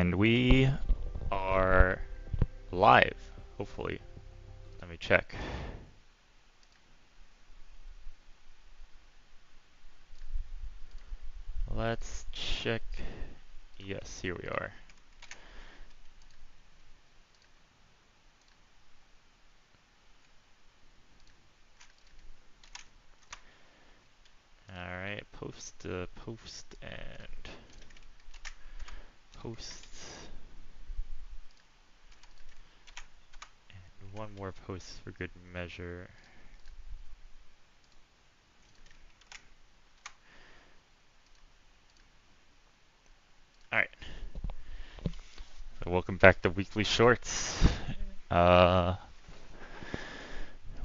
And we are live, hopefully. Let me check. Let's check. Yes, here we are. Alright, post, and post. And one more post for good measure. Alright. So welcome back to Weekly Shorts.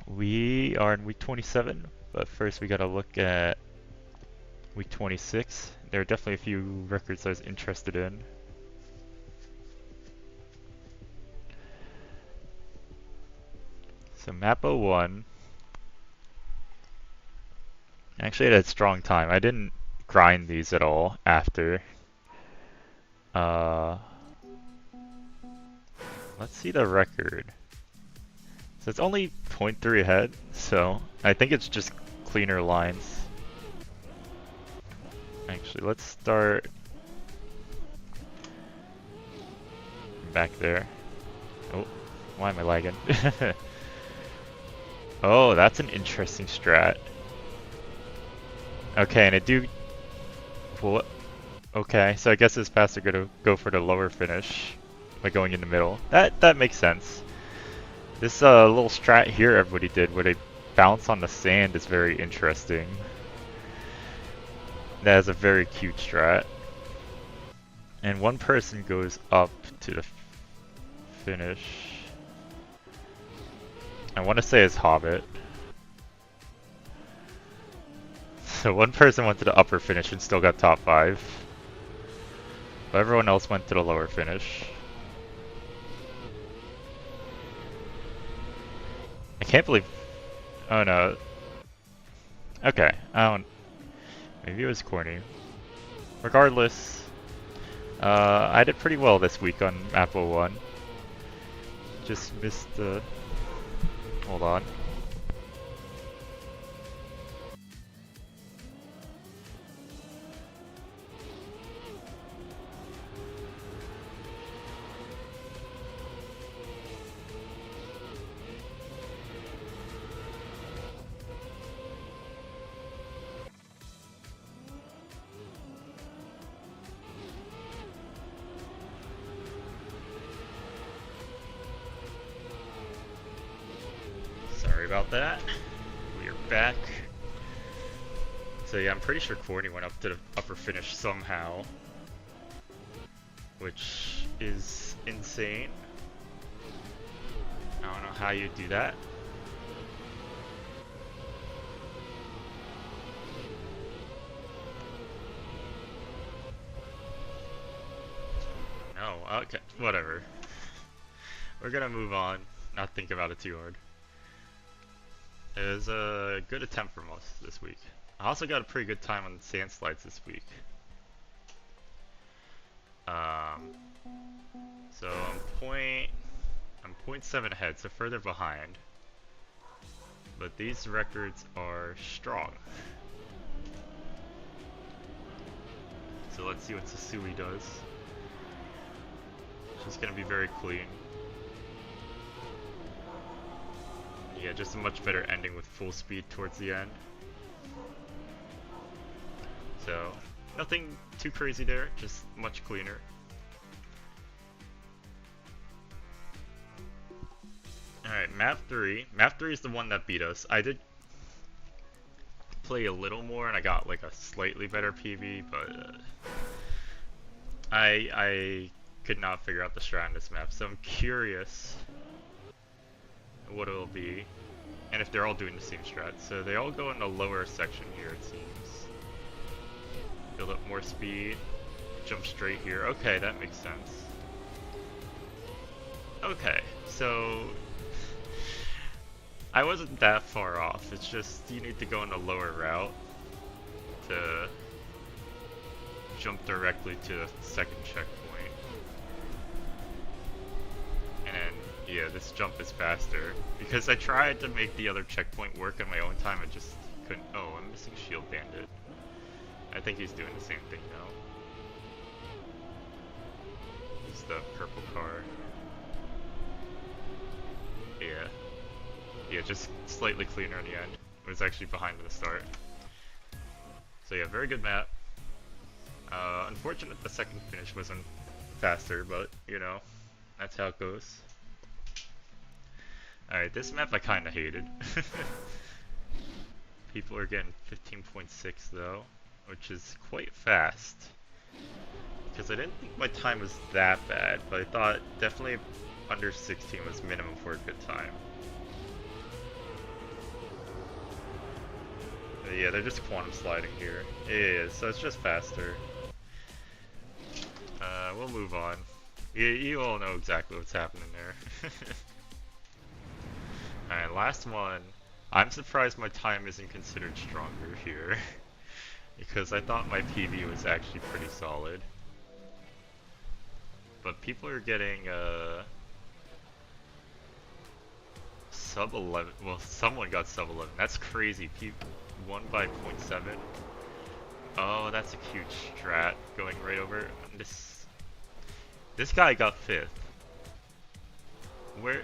We are in week 27, but first we gotta look at week 26. There are definitely a few records I was interested in. So map 01. Actually, I had a strong time. I didn't grind these at all after. Let's see the record. So it's only 0.3 ahead, so I think it's just cleaner lines. Actually, let's start back there. Oh, why am I lagging? Oh, that's an interesting strat. Okay, and I do... Well, okay, so I guess this pass are gonna go for the lower finish by going in the middle. That makes sense. This little strat here everybody did where they bounce on the sand is very interesting. That is a very cute strat. And one person goes up to the finish. I want to say it's Hobbit. So one person went to the upper finish and still got top 5. But everyone else went to the lower finish. I can't believe... Oh no. Okay, I don't... Maybe it was corny. Regardless, I did pretty well this week on map 01. Just missed the... Hold on. Sorry about that. We are back. So yeah, I'm pretty sure Courtney went up to the upper finish somehow. Which is insane. I don't know how you do that. No, okay, whatever. We're gonna move on, not think about it too hard. It was a good attempt from us this week. I also got a pretty good time on sand slides this week. So I'm 0.7 ahead, so further behind. But these records are strong. So let's see what Sasui does. She's gonna be very clean. Yeah, just a much better ending with full speed towards the end. So, nothing too crazy there, just much cleaner. Alright, map 3. Map 3 is the one that beat us. I did play a little more and I got like a slightly better PV, but I could not figure out the strat on this map, so I'm curious what it'll be, and if they're all doing the same strat. So they all go in the lower section here, it seems. Build up more speed, jump straight here. Okay, that makes sense. Okay, so I wasn't that far off. It's just you need to go in the lower route to jump directly to the second checkpoint. Yeah, this jump is faster. Because I tried to make the other checkpoint work on my own time, I just couldn't. Oh, I'm missing Shield Bandit. I think he's doing the same thing now. He's the purple car. Yeah. Yeah, just slightly cleaner in the end. It was actually behind in the start. So yeah, very good map. Unfortunate the second finish wasn't faster, but you know, that's how it goes. Alright, this map I kinda hated. People are getting 15.6 though, which is quite fast. Because I didn't think my time was that bad, but I thought definitely under 16 was minimum for a good time. But yeah, they're just quantum sliding here. Yeah, so it's just faster. We'll move on. You all know exactly what's happening there. Alright, last one. I'm surprised my time isn't considered stronger here. Because I thought my PB was actually pretty solid. But people are getting, sub 11. Well, someone got sub 11. That's crazy. Won by 0.7. Oh, that's a huge strat going right over. This guy got 5th. Where?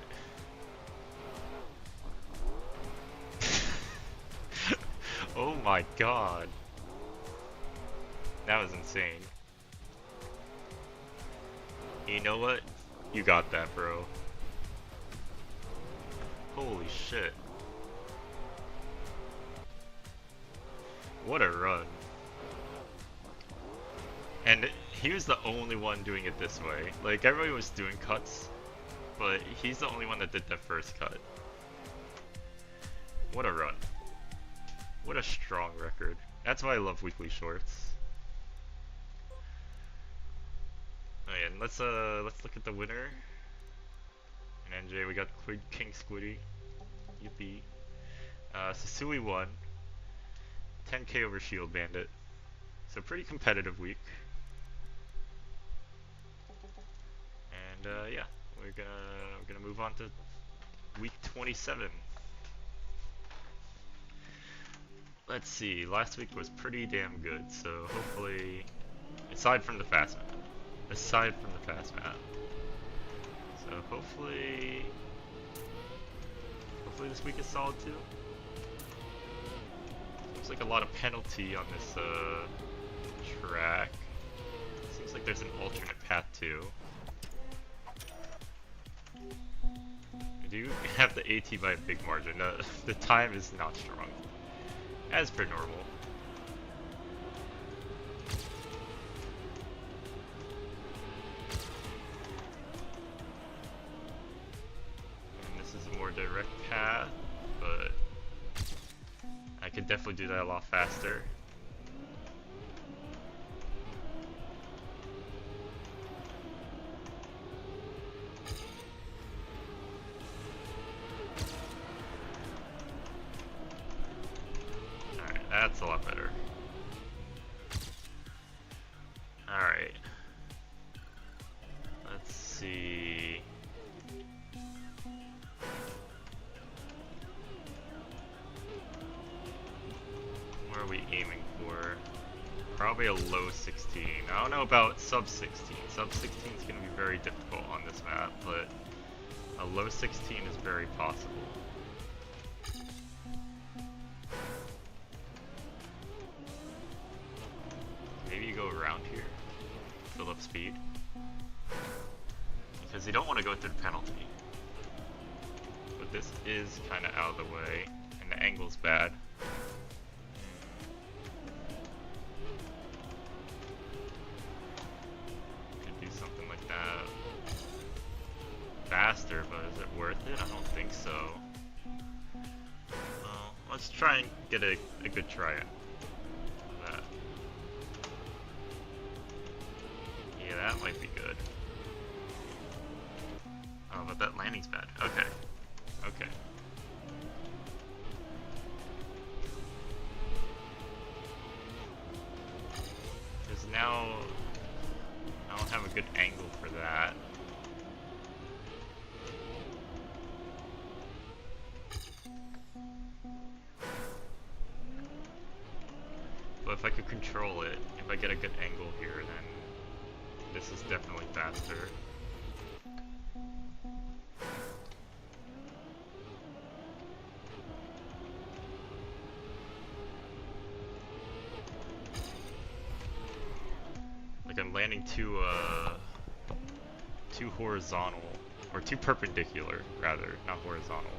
Oh my god. That was insane. You know what? You got that, bro. Holy shit. What a run. And he was the only one doing it this way. Like, everybody was doing cuts, but he's the only one that did that first cut. What a run. What a strong record. That's why I love weekly shorts. Oh yeah, and let's look at the winner. In NJ we got King Squiddy. Yippee. Sasui won. 10k over Shield Bandit. So pretty competitive week. And yeah, we're gonna move on to week 27. Let's see, last week was pretty damn good, so hopefully, aside from the fast map, so hopefully this week is solid too. Looks like a lot of penalty on this track. Seems like there's an alternate path too. I do have the AT by a big margin. The time is not strong, as per normal. And this is a more direct path, but I could definitely do that a lot faster. Alright, that's a lot better. Alright. Let's see. What are we aiming for? Probably a low 16. I don't know about sub 16. Sub 16 is going to be very difficult on this map, but a low 16 is very possible. Maybe you go around here, build up speed, because you don't want to go through the penalty. But this is kind of out of the way, and the angle's bad. Could do something like that faster, but is it worth it? I don't think so. Well, let's try and get a good try at that. Yeah, that might be good. Oh, but that landing's bad. Okay. Okay. Because now I don't have a good angle for that. if I could control it, if I get a good angle here, then this is definitely faster. Like I'm landing too horizontal, or too perpendicular, rather, not horizontal.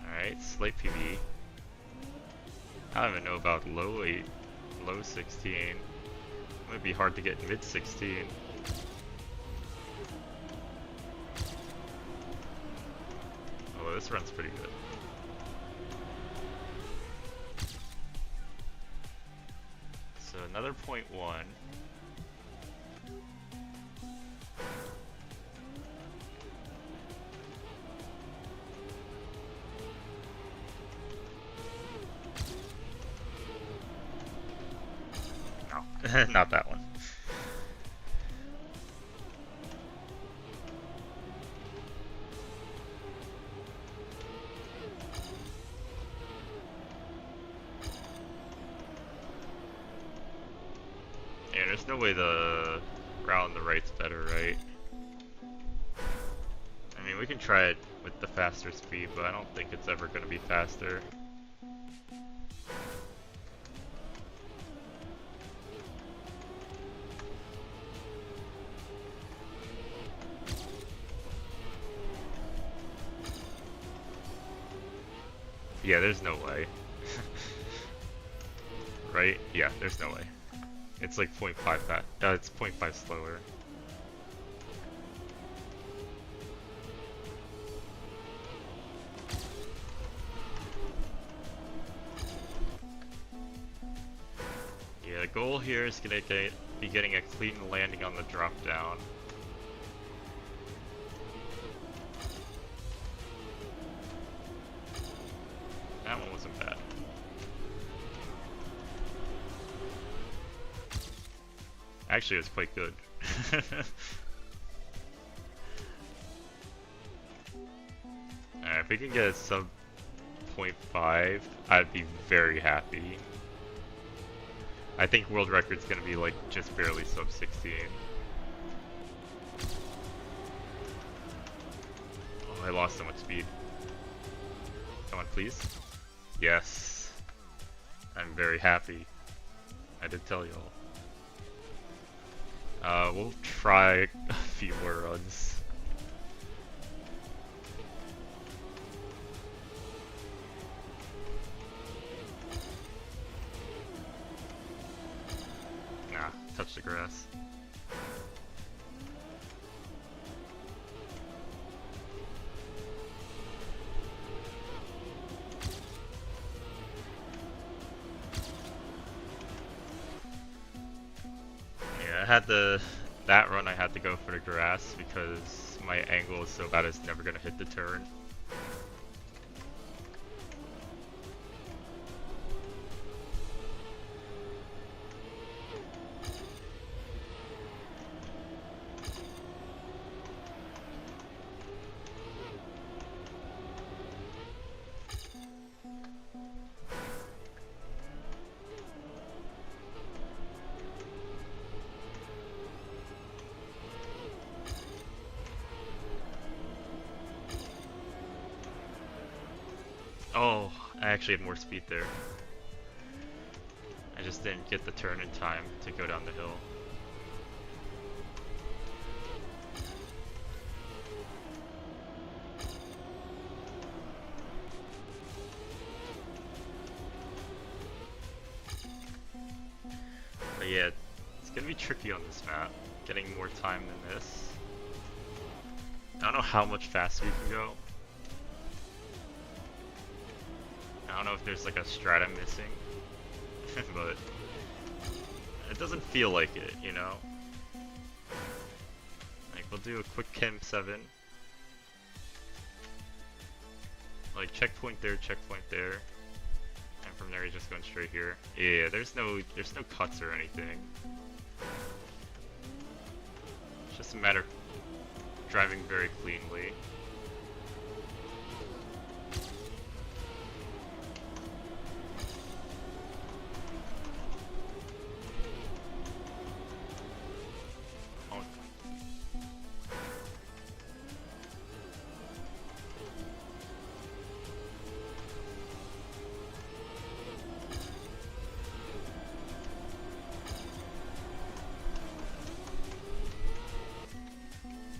Alright, slight PB. I don't even know about low 8, low 16. It might be hard to get mid 16. Oh, this run's pretty good. So another 0.1. No, not that one. Yeah, there's no way the route on the right's better, right? I mean, we can try it with the faster speed, but I don't think it's ever going to be faster. Yeah, there's no way. Right? Yeah, there's no way. It's like 0.5 fast. It's 0.5 slower. Yeah, the goal here is gonna be getting a clean landing on the drop down. That one wasn't bad. Actually, it was quite good. Alright, if we can get a sub 0.5, I'd be very happy. I think world record's gonna be like just barely sub 16. Oh, I lost so much speed. Come on, please. Yes. I'm very happy. I did tell y'all. We'll try a few more runs. Nah, touch the grass. Yeah, I had that run I had to go for the grass because my angle is so bad it's never gonna hit the turn. Oh, I actually had more speed there. I just didn't get the turn in time to go down the hill. But yeah, it's gonna be tricky on this map, getting more time than this. I don't know how much faster you can go. I don't know if there's like a strat I'm missing, but it doesn't feel like it, you know? Like, we'll do a quick Chem 7. Like, checkpoint there, and from there you're just going straight here. Yeah, there's no cuts or anything. just a matter of driving very cleanly.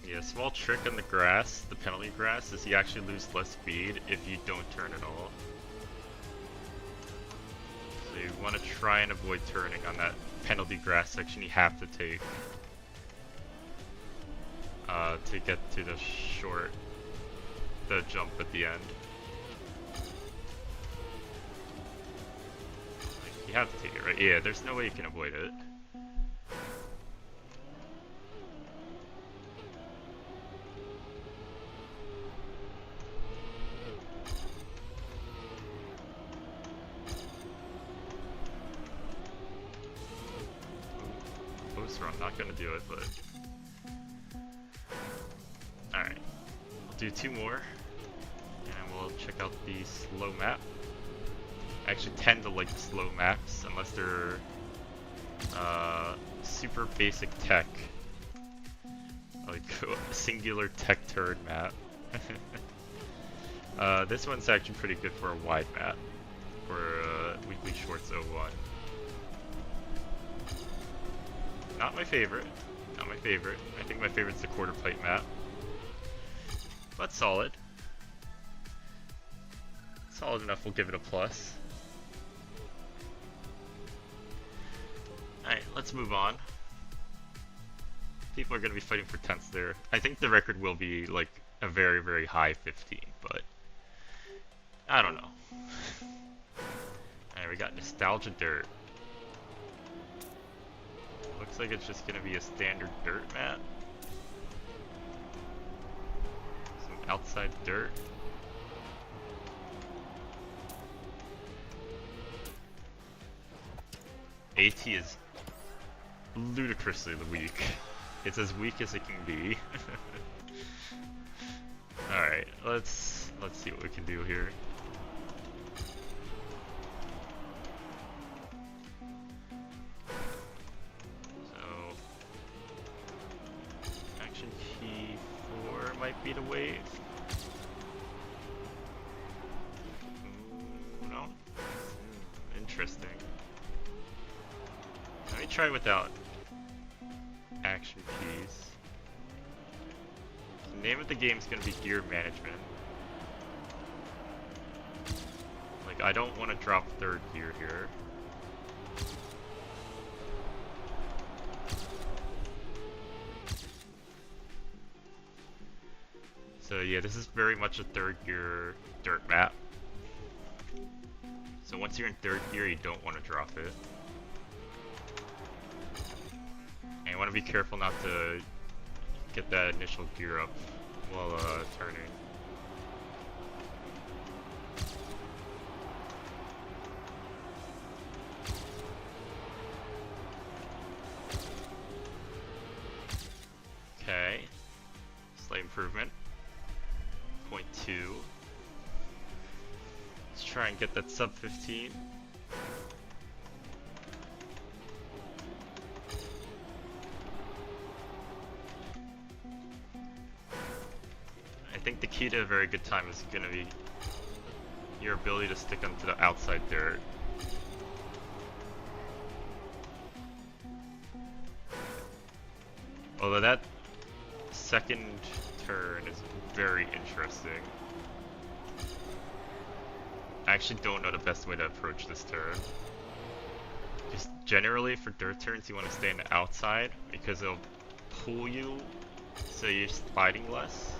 Yeah, small trick on the grass, the penalty grass, is you actually lose less speed if you don't turn at all. So you want to try and avoid turning on that penalty grass section you have to take to get to the jump at the end. Like, you have to take it, right? Yeah, there's no way you can avoid it. I'm not gonna do it, but alright. We'll do 2 more, and we'll check out the slow map. I actually tend to like the slow maps, unless they're super basic tech. Like a singular tech turn map. This one's actually pretty good for a wide map, for Weekly Shorts 01. Not my favorite. Not my favorite. I think my favorite's the quarter pipe map. But solid. Solid enough, we'll give it a plus. Alright, let's move on. People are going to be fighting for 10ths there. I think the record will be like a very, very high 15, but I don't know. Alright, we got Nostalgia Dirt. Looks like it's just gonna be a standard dirt map. Some outside dirt. AT is ludicrously weak. It's as weak as it can be. Alright, let's see what we can do here. Might be the wave. Ooh, no? Interesting. Let me try without action keys. The name of the game is going to be Gear Management. Like, I don't want to drop 3rd gear here. So yeah, this is very much a 3rd gear dirt map. So once you're in 3rd gear, you don't want to drop it. And you want to be careful not to get that initial gear up while turning. Okay, slight improvement. 0.2. Let's try and get that sub 15. I think the key to a very good time is going to be your ability to stick onto the outside dirt. Although that second turn is very interesting. I actually don't know the best way to approach this turn. Just generally for dirt turns you want to stay on the outside because it'll pull you so you're sliding less.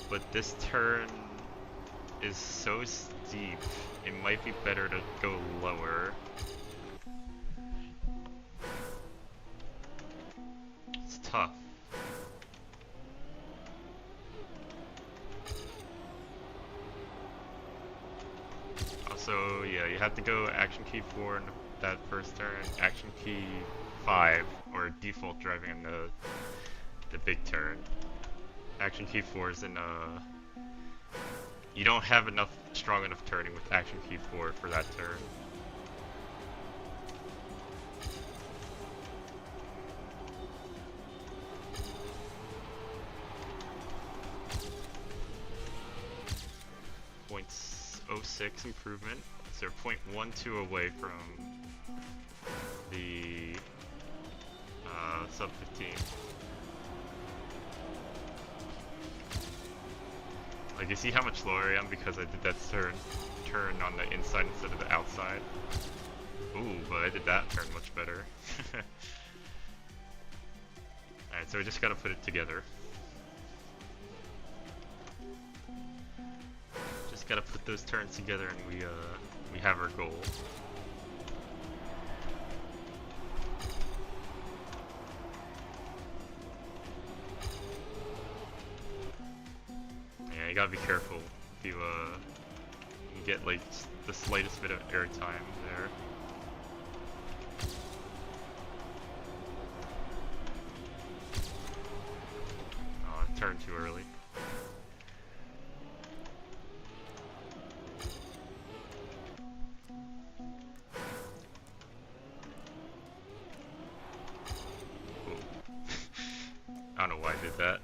But this turn is so steep, it might be better to go lower. It's tough. Also, yeah, you have to go action key 4 in that first turn, action key 5 or default driving in the big turn. Action key 4 is in you don't have enough strong enough turning with action key 4 for that turn. .06 improvement, so 0.12 away from the sub 15. Like, you see how much lower I am because I did that turn on the inside instead of the outside? Ooh, but I did that turn much better. Alright, so we just gotta put it together. Just gotta put those turns together and we have our goal. You gotta be careful if you get like the slightest bit of airtime there. Oh, I turned too early. I don't know why I did that.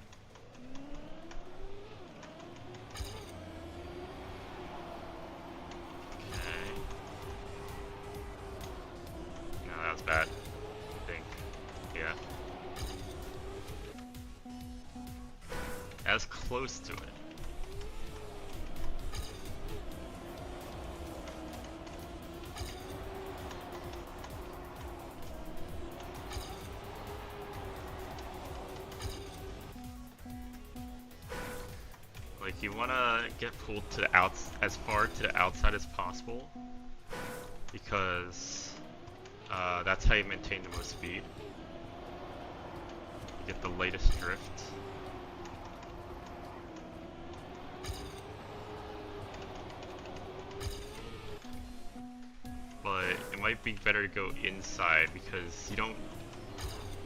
Bad, I think. Yeah. As close to it. Like, you wanna get pulled to the as far to the outside as possible, because that's how you maintain the most speed. You get the latest drift. But it might be better to go inside because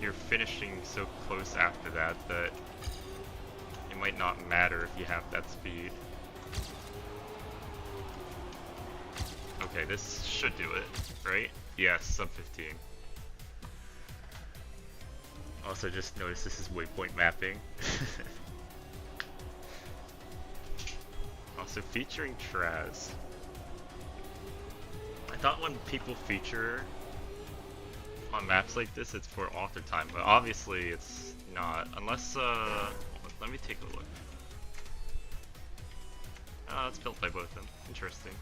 you're finishing so close after that that it might not matter if you have that speed. Okay, this should do it, right? Yes, sub 15. Also, just notice this is waypoint mapping. Also, featuring Traz. I thought when people feature on maps like this, it's for author time, but obviously it's not. Unless, let me take a look. It's built by both of them. Interesting.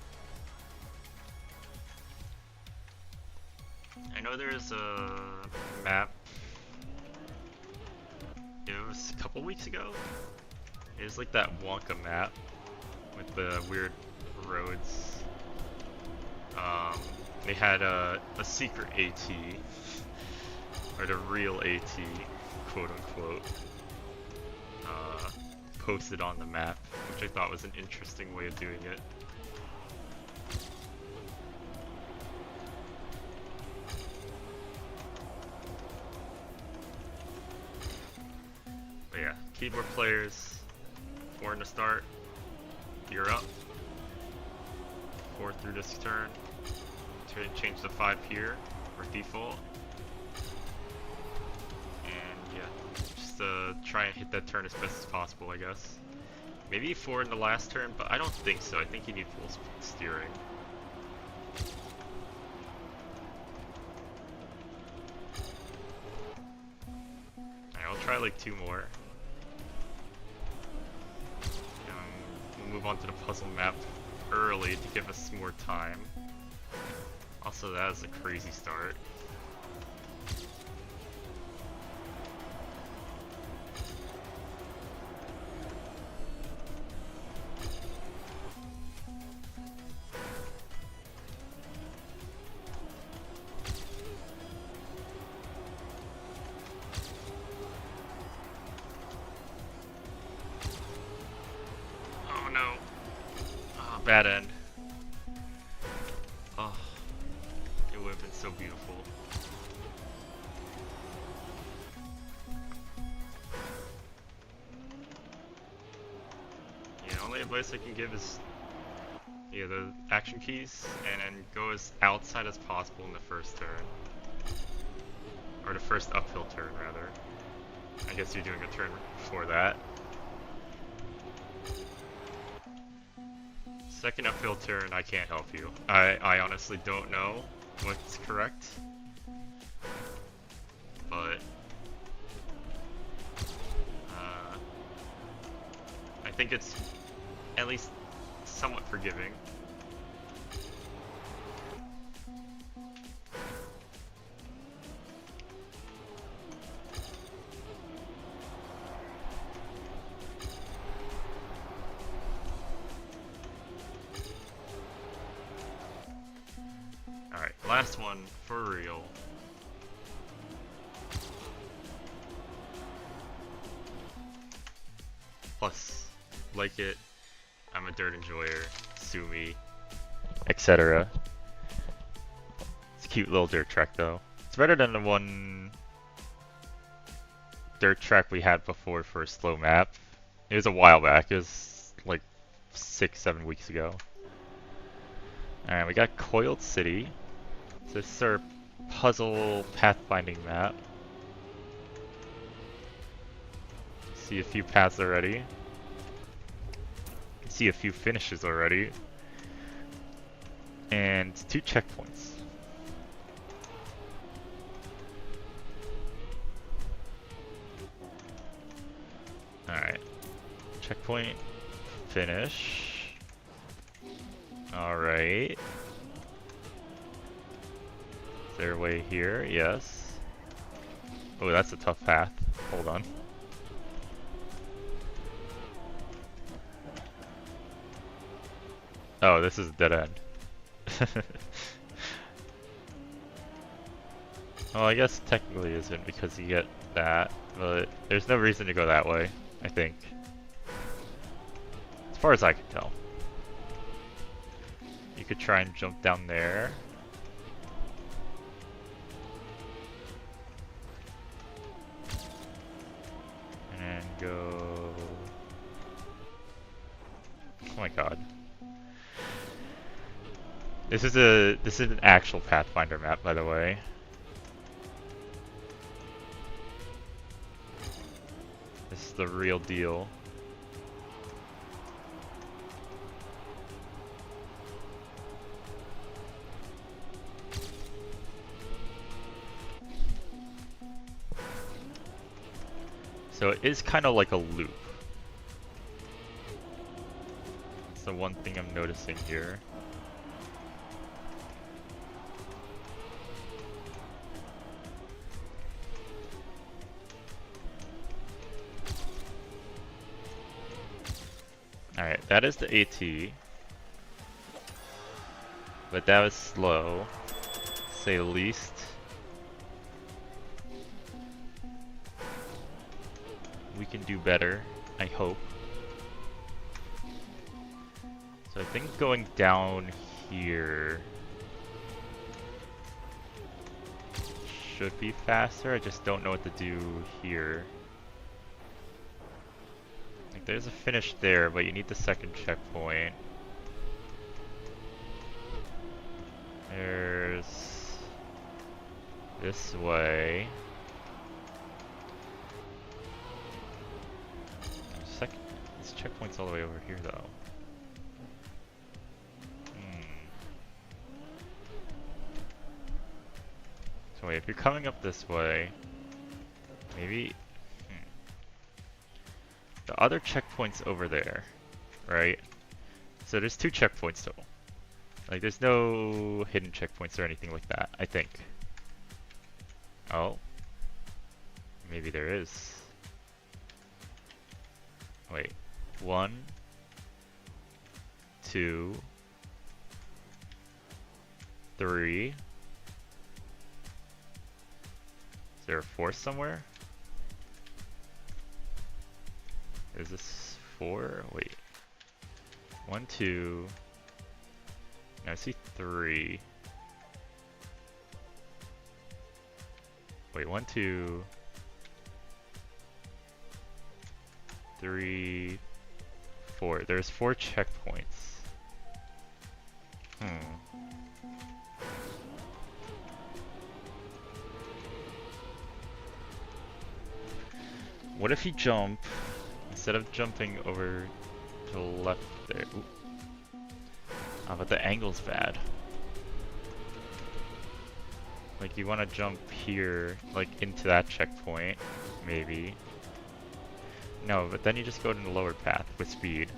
I know there's a map, it was a couple weeks ago. It was like that Wonka map with the weird roads. They had a secret AT, or the real AT, quote unquote, posted on the map, which I thought was an interesting way of doing it. But yeah, keyboard players, 4 in the start, you're up. 4 through this turn. To change the 5 here, or default. And yeah, just try and hit that turn as best as possible, I guess. Maybe 4 in the last turn, but I don't think so. I think you need full steering. Alright, I'll try like 2 more. We'll move on to the puzzle map early to give us more time. Also, that is a crazy start. Oh no. Oh, bad end. Oh. It would have been so beautiful. only advice I can give is the action keys, and then go as outside as possible in the first turn. Or the first uphill turn, rather. I guess you're doing a turn before that. Second uphill turn, I can't help you. I honestly don't know what's correct. But I think it's at least somewhat forgiving. Alright, last one for real. Plus, like it, I'm a dirt enjoyer, sue me, etc. It's a cute little dirt track though. It's better than the one dirt track we had before for a slow map. It was a while back, it was like 6-7 weeks ago. Alright, we got Coiled City. So this is our puzzle pathfinding map. See a few paths already. See a few finishes already. And 2 checkpoints. Alright. Checkpoint. Finish. Alright. Is there a way here? Yes. Oh, that's a tough path. Hold on. Oh, this is a dead end. Well, I guess technically it isn't because you get that, but there's no reason to go that way, I think. As far as I can tell. You could try and jump down there. And go... Oh my god. This is an actual Pathfinder map, by the way. This is the real deal. So it is kind of like a loop. That's the one thing I'm noticing here. Alright, that is the AT. But that was slow, to say the least. We can do better, I hope. So I think going down here should be faster, I just don't know what to do here. Like, there's a finish there, but you need the second checkpoint. There's this way. This checkpoint's all the way over here, though. So wait, if you're coming up this way, maybe... The other checkpoint's over there, right? So there's 2 checkpoints total. Like, there's no hidden checkpoints or anything like that, I think. Oh. Maybe there is. Wait. 1, 2, 3. Is there a 4th somewhere? Is this 4? Wait. 1, 2. No, I see 3. Wait, 1, 2, 3, 4? There's 4 checkpoints. What if you jump, instead of jumping over to the left there? Ooh. Oh, but the angle's bad. Like, you want to jump here, like, into that checkpoint, maybe. No, but then you just go to the lower path with speed.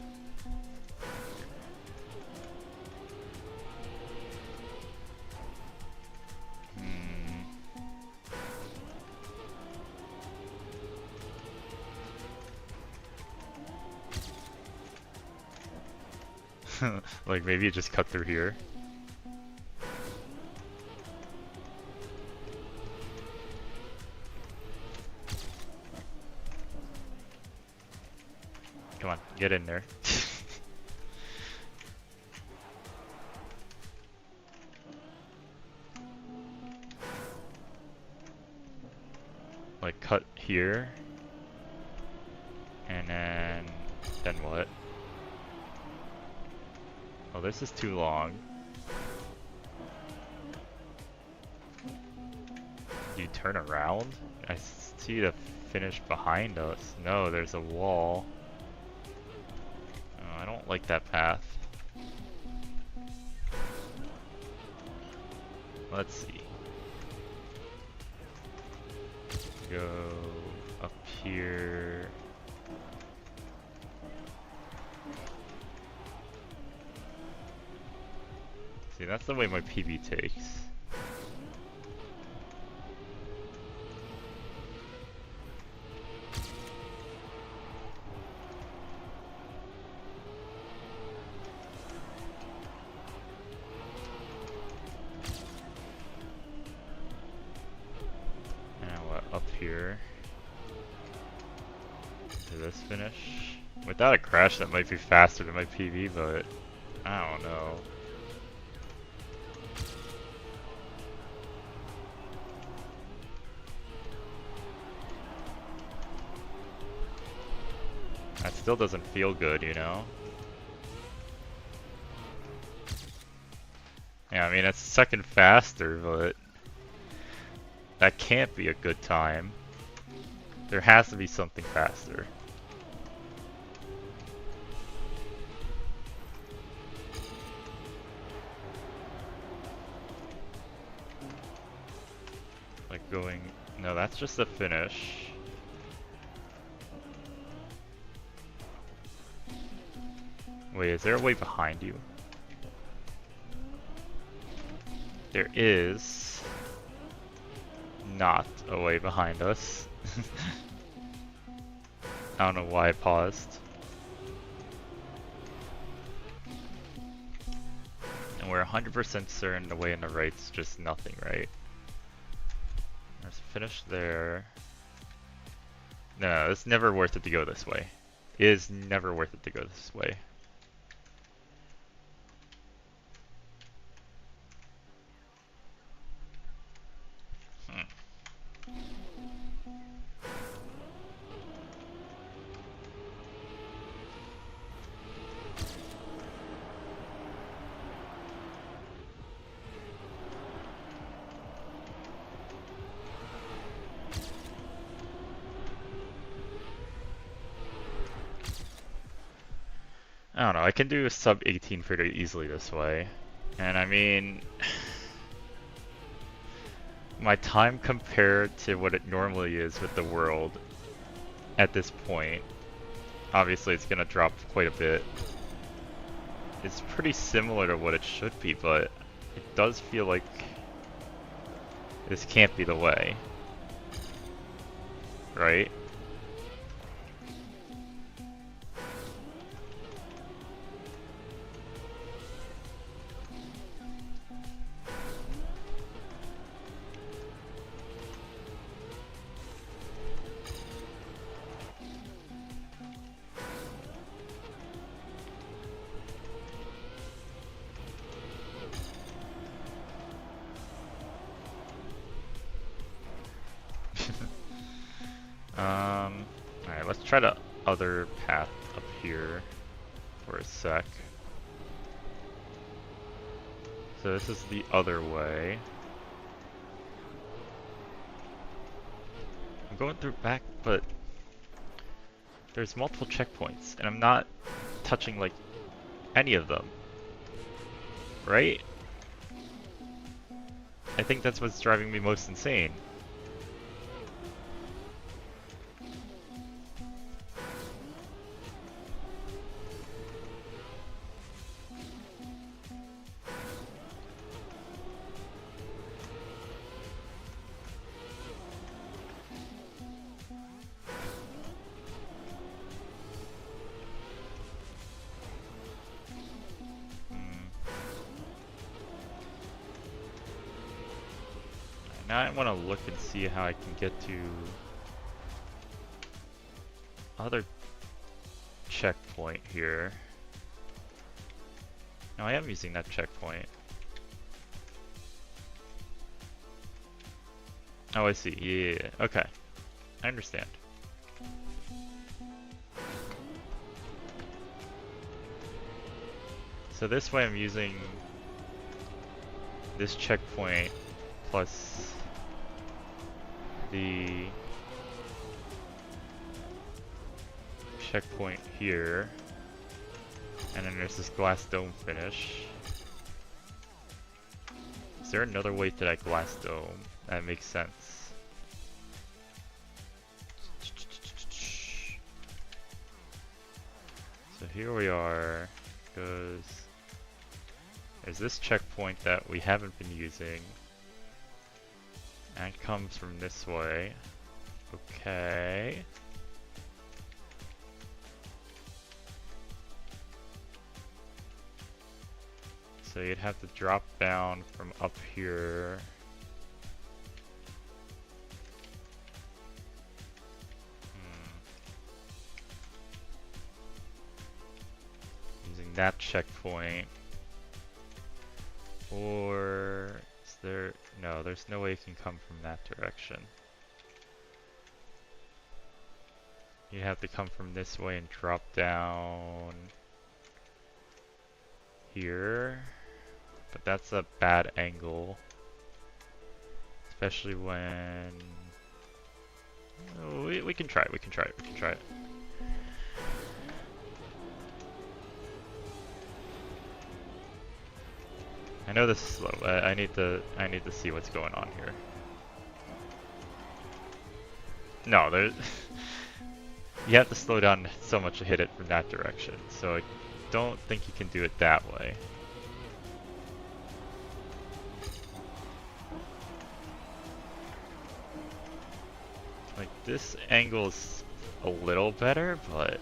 Like, maybe you just cut through here. Come on, get in there. Like, cut here. And then what? Oh, this is too long. You turn around? I see the finish behind us. No, there's a wall. Oh, I don't like that path. Let's see. Go up here. See, that's the way my PB takes. Up here to this finish. Without a crash, that might be faster than my PB, but I don't know. That still doesn't feel good, you know? Yeah, I mean, it's a second faster, but that can't be a good time. There has to be something faster. Like going... No, that's just the finish. Wait, is there a way behind you? There is not a way behind us. I don't know why I paused. And we're 100% certain the way on the right's just nothing, right? There's a finish there. No, it's never worth it to go this way. It is never worth it to go this way. I don't know, I can do a sub 18 pretty easily this way. And I mean, my time compared to what it normally is with the world at this point, obviously it's gonna drop quite a bit. It's pretty similar to what it should be, but it does feel like this can't be the way. Right? Alright, let's try the other path up here. for a sec. So this is the other way. I'm going through back, but there's multiple checkpoints, and I'm not touching, like, any of them. Right? I think that's what's driving me most insane. Now I want to look and see how I can get to other checkpoint here. No, I am using that checkpoint. Oh, I see. Yeah. Okay. I understand. So this way I'm using this checkpoint plus the checkpoint here, and then there's this glass dome finish. Is there another way to that glass dome? That makes sense. So here we are, because there's this checkpoint that we haven't been using. And it comes from this way. Okay. So you'd have to drop down from up here. Using that checkpoint. Or is there... No, there's no way you can come from that direction. You have to come from this way and drop down here. But that's a bad angle. Especially when... Oh, we can try it, we can try it, we can try it. I know this is slow. I need to see what's going on here. No, there's you have to slow down so much to hit it from that direction. So I don't think you can do it that way. Like this angle is a little better, but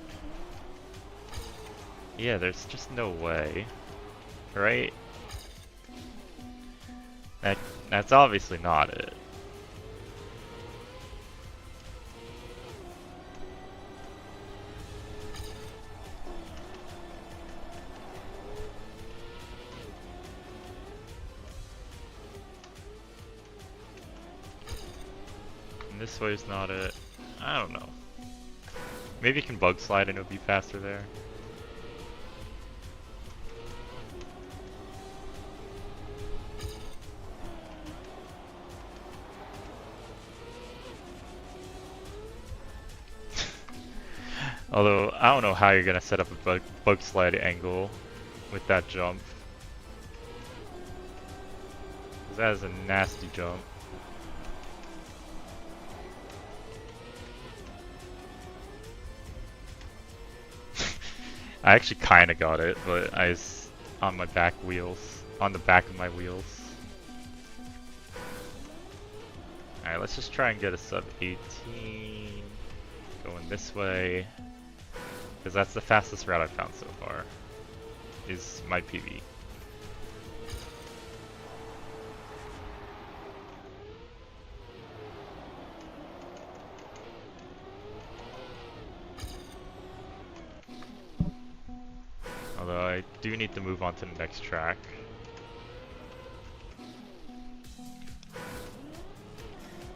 yeah, there's just no way, right? That's obviously not it. And this way's not it. I don't know. Maybe you can bug slide and it'll be faster there. Although, I don't know how you're gonna set up a bug slide angle with that jump. That is a nasty jump. I actually kinda got it, but I was on my back wheels, on the back of my wheels. Alright, let's just try and get a sub 18. Going this way. Because that's the fastest route I've found so far, is my PB. Although I do need to move on to the next track.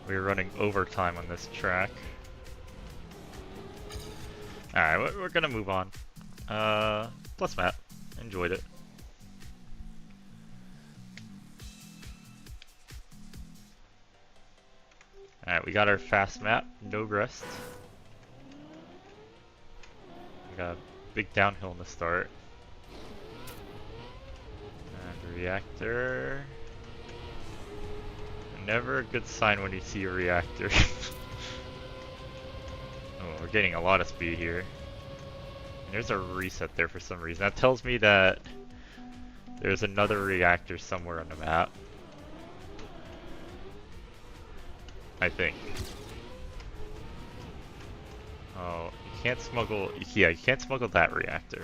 We're running overtime on this track. Alright, we're gonna move on. plus map. Enjoyed it. Alright, we got our fast map, no rest. We got a big downhill in the start. And reactor. Never a good sign when you see a reactor. Oh, we're getting a lot of speed here. And there's a reset there for some reason. That tells me that there's another reactor somewhere on the map. I think. Oh, you can't smuggle... Yeah, you can't smuggle that reactor.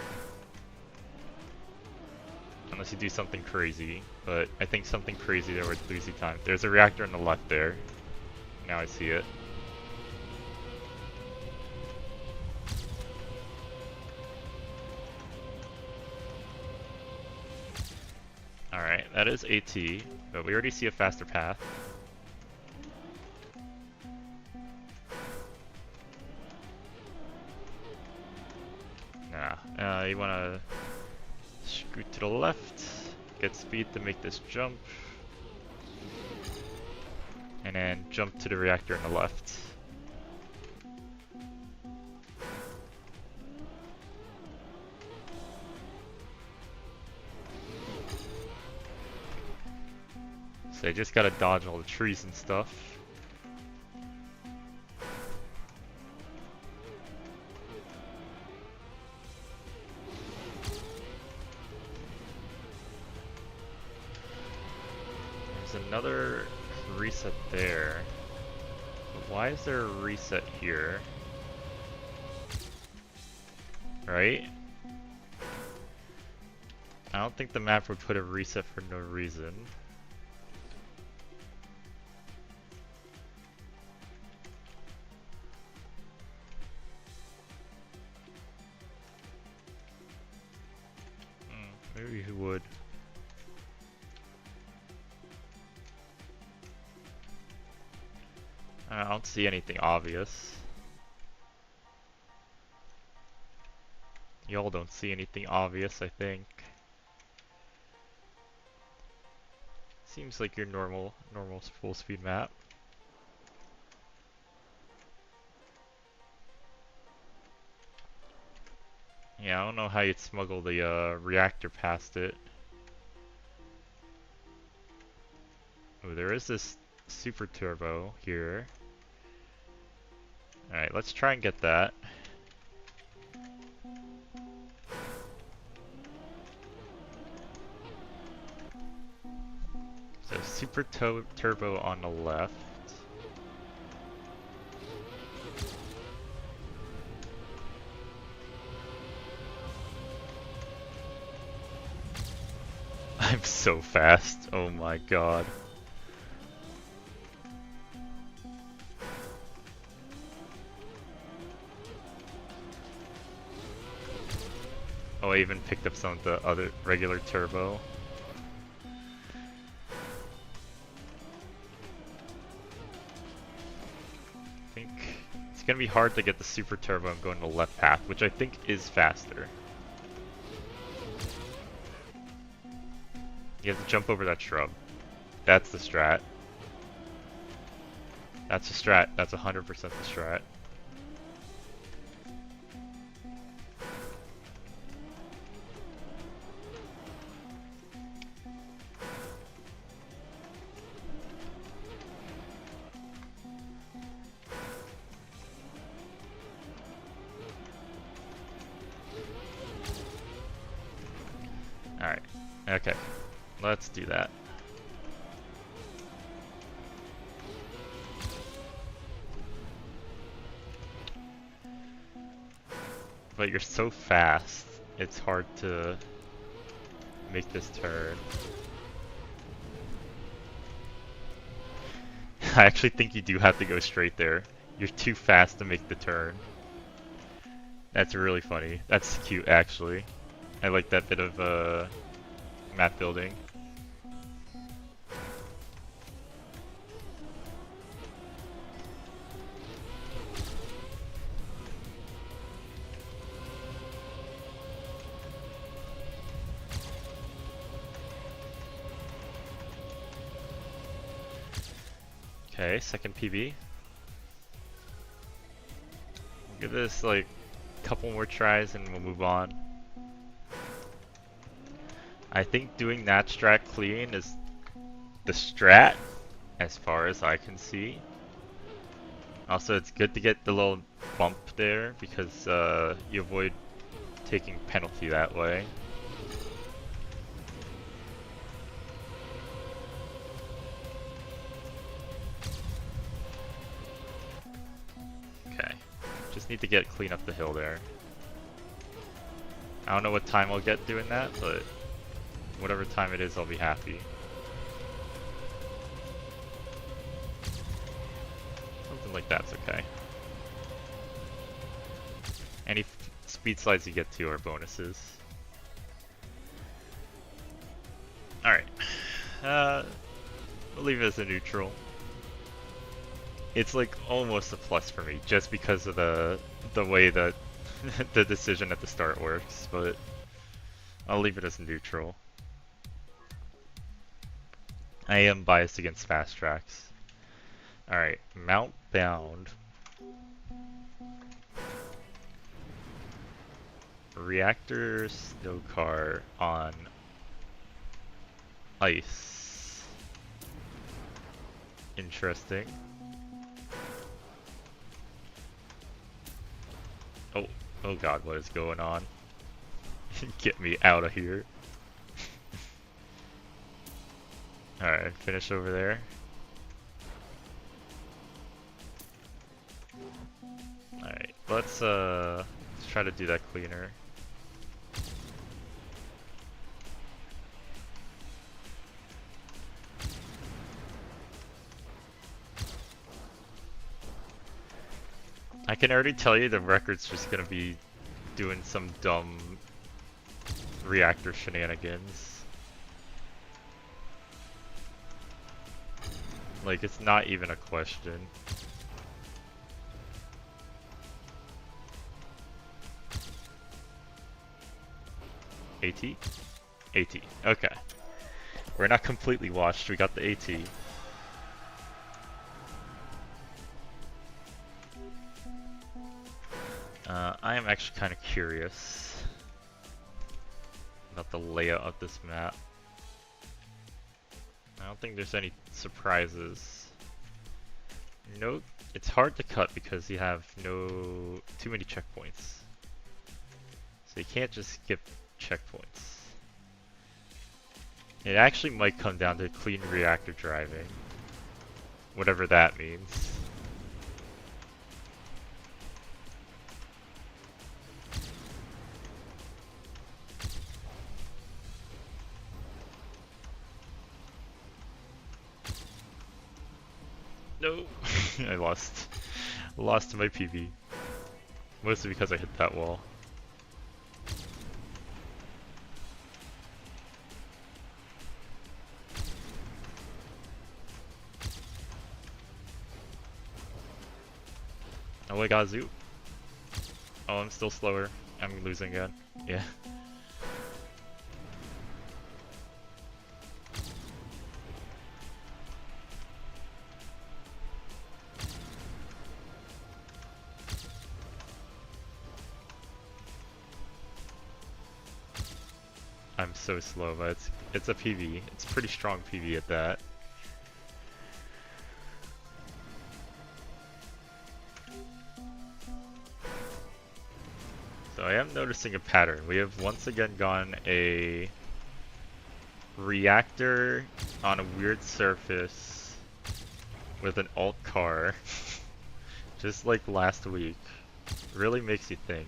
Unless you do something crazy. But I think something crazy there would lose you time. There's a reactor on the left there. Now I see it. Alright, that is AT, but we already see a faster path. Nah, you wanna scoot to the left, get speed to make this jump, and then jump to the reactor on the left. So I just gotta dodge all the trees and stuff. There's another reset there. But why is there a reset here? Right? I don't think the map would put a reset for no reason. Maybe he would. I don't see anything obvious. Y'all don't see anything obvious, I think. Seems like your normal full speed map. Yeah, I don't know how you'd smuggle the reactor past it. Oh, there is this super turbo here. Alright, let's try and get that. So super turbo on the left. I'm so fast. Oh my god. Oh, I even picked up some of the other regular turbo. I think it's gonna be hard to get the super turbo and go in the left path, which I think is faster. You have to jump over that shrub. That's the strat. That's the strat. That's 100% the strat. Alright. Okay. Let's do that. But you're so fast, it's hard to make this turn. I actually think you do have to go straight there. You're too fast to make the turn. That's really funny. That's cute, actually. I like that bit of map building. Okay, second PB. Give this like a couple more tries and we'll move on. I think doing that strat clean is the strat as far as I can see. Also, it's good to get the little bump there because you avoid taking penalty that way. Okay, just need to get clean up the hill there. I don't know what time I'll get doing that, but whatever time it is, I'll be happy. Something like that's okay. Any speed slides you get to are bonuses. Alright. We'll leave it as a neutral. It's like almost a plus for me, just because of the way that the decision at the start works, but I'll leave it as neutral. I am biased against fast tracks. Alright, Mount Bound. Reactor snow car on ice. Interesting. Oh god, what is going on? Get me out of here. Alright, finish over there. Alright, let's try to do that cleaner. I can already tell you the record's just gonna be doing some dumb reactor shenanigans. Like, it's not even a question. AT? AT. Okay. We're not completely washed, we got the AT. I am actually kind of curious about the layout of this map. I don't think there's any surprises. No, it's hard to cut because you have too many checkpoints. So you can't just skip checkpoints. It actually might come down to clean reactor driving. Whatever that means. No, I lost my PB. Mostly because I hit that wall. Oh, I got Zoo. Oh, I'm still slower. I'm losing again. Yeah. I'm so slow, but it's a PV. It's a pretty strong PV at that. So I am noticing a pattern. We have once again gone a reactor on a weird surface with an alt car, just like last week. Really makes you think.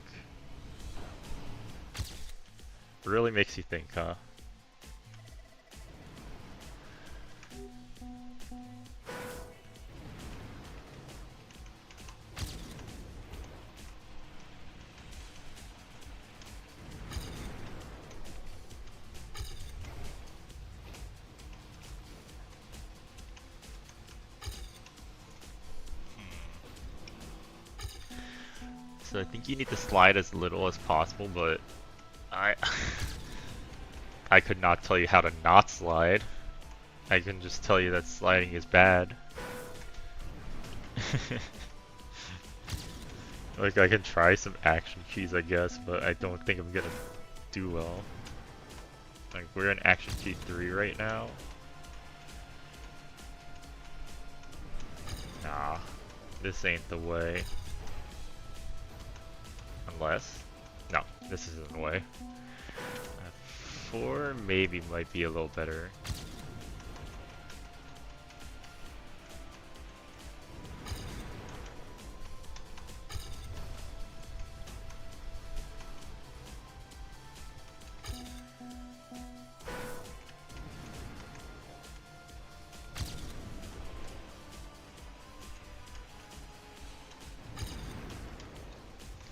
Really makes you think, huh? So I think you need to slide as little as possible, but I could not tell you how to not slide. I can just tell you that sliding is bad. Like, I can try some action keys, I guess, but I don't think I'm gonna do well. Like, we're in action key 3 right now. Nah, this ain't the way. Unless, no, this isn't the way. 4 maybe might be a little better.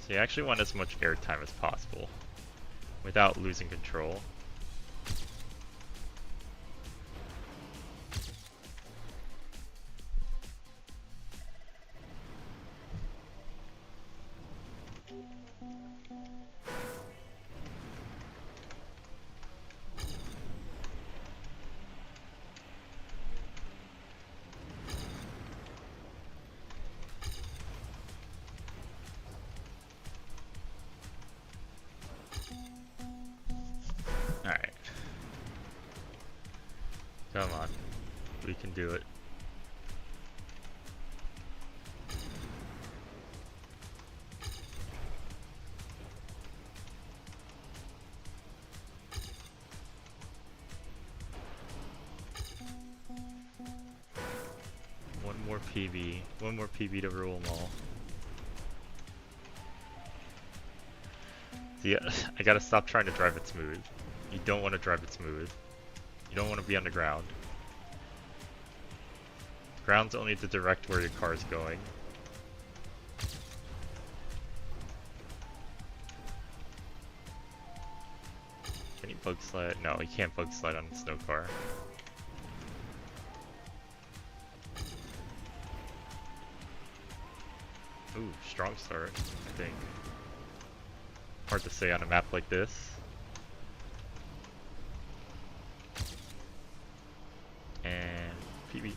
So you actually want as much airtime as possible without losing control. Alright. Come on. We can do it. One more PB to rule them all. See, I gotta stop trying to drive it smooth. You don't want to drive it smooth. You don't want to be on the ground. Ground's only to direct where your car is going. Can you bug slide? No, you can't bug slide on the snow car. Ooh, strong start, I think. Hard to say on a map like this. And PB.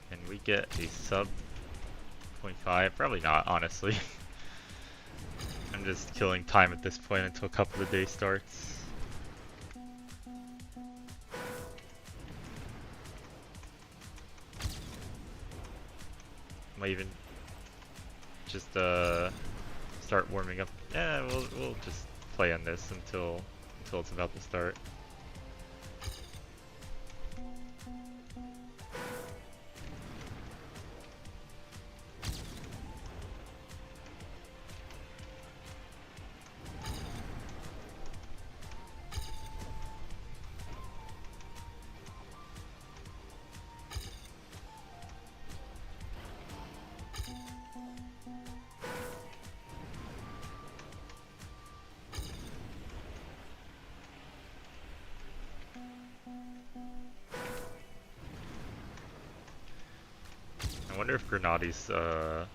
Can we get a sub 0.5? Probably not, honestly. I'm just killing time at this point until a couple of the day starts. Might even just start warming up. Yeah, we'll just play on this until it's about to start. I wonder if Grenadi's #1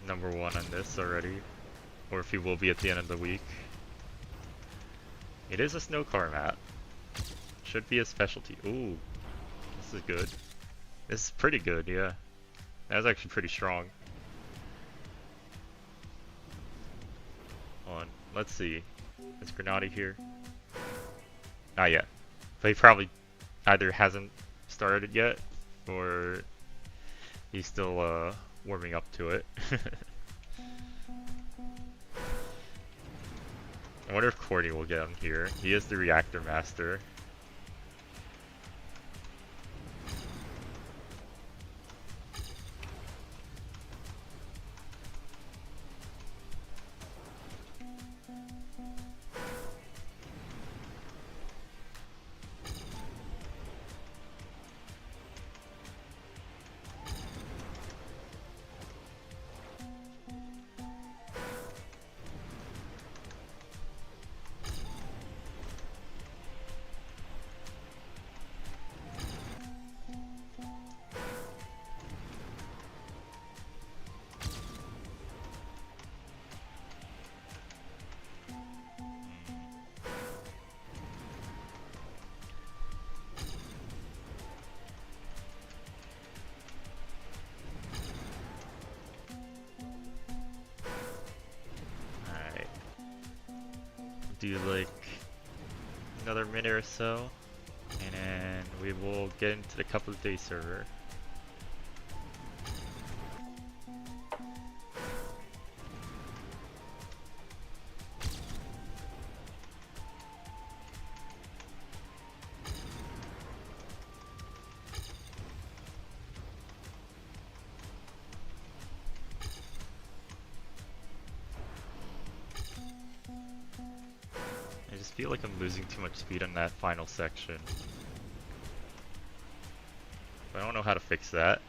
on this already, or if he will be at the end of the week. It is a snow car map. Should be a specialty. Ooh, this is good. This is pretty good, yeah. That was actually pretty strong. Hold on, let's see. Is Grenadi here? Not yet. But he probably either hasn't started yet, or he's still warming up to it. I wonder if Courtney will get on here. He is the reactor master. do like another minute or so, and then we will get into the couple of day server. I just feel like I'm losing too much speed on that final section. But I don't know how to fix that.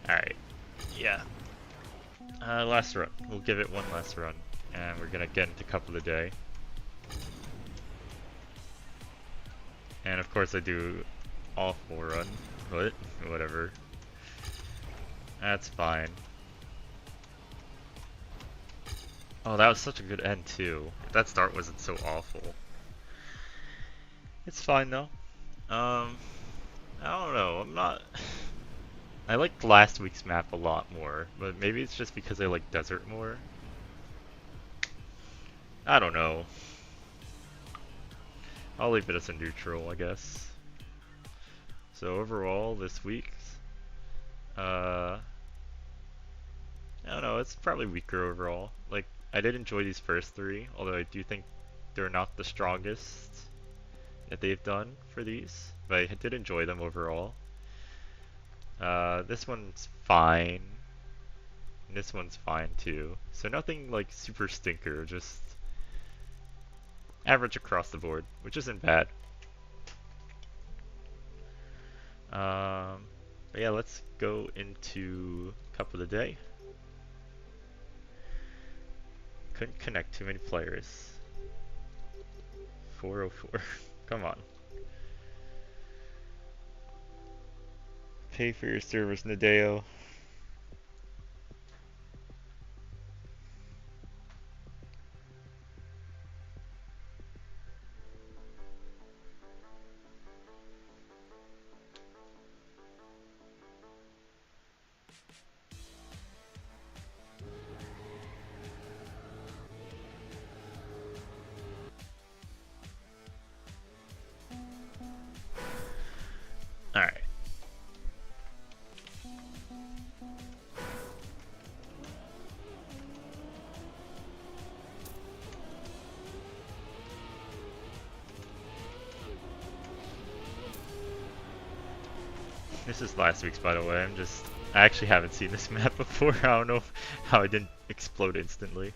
Alright, yeah. Last run. We'll give it one last run, and we're gonna get into couple of the day. And of course I do all 4 run, but whatever. That's fine. Oh, that was such a good end too. That start wasn't so awful. It's fine though. I don't know, I'm not... I liked last week's map a lot more, but maybe it's just because I like desert more. I don't know. I'll leave it as a neutral, I guess. So overall, this week, I don't know, it's probably weaker overall. Like, I did enjoy these first 3, although I do think they're not the strongest that they've done for these, but I did enjoy them overall. This one's fine. And this one's fine too. So nothing like super stinker, just average across the board, which isn't bad. But yeah, let's go into cup of the day. Couldn't connect too many players. 404. Come on. Pay for your service, Nadeo. Alright. This is last week's, by the way. I actually haven't seen this map before. I don't know how I didn't explode instantly.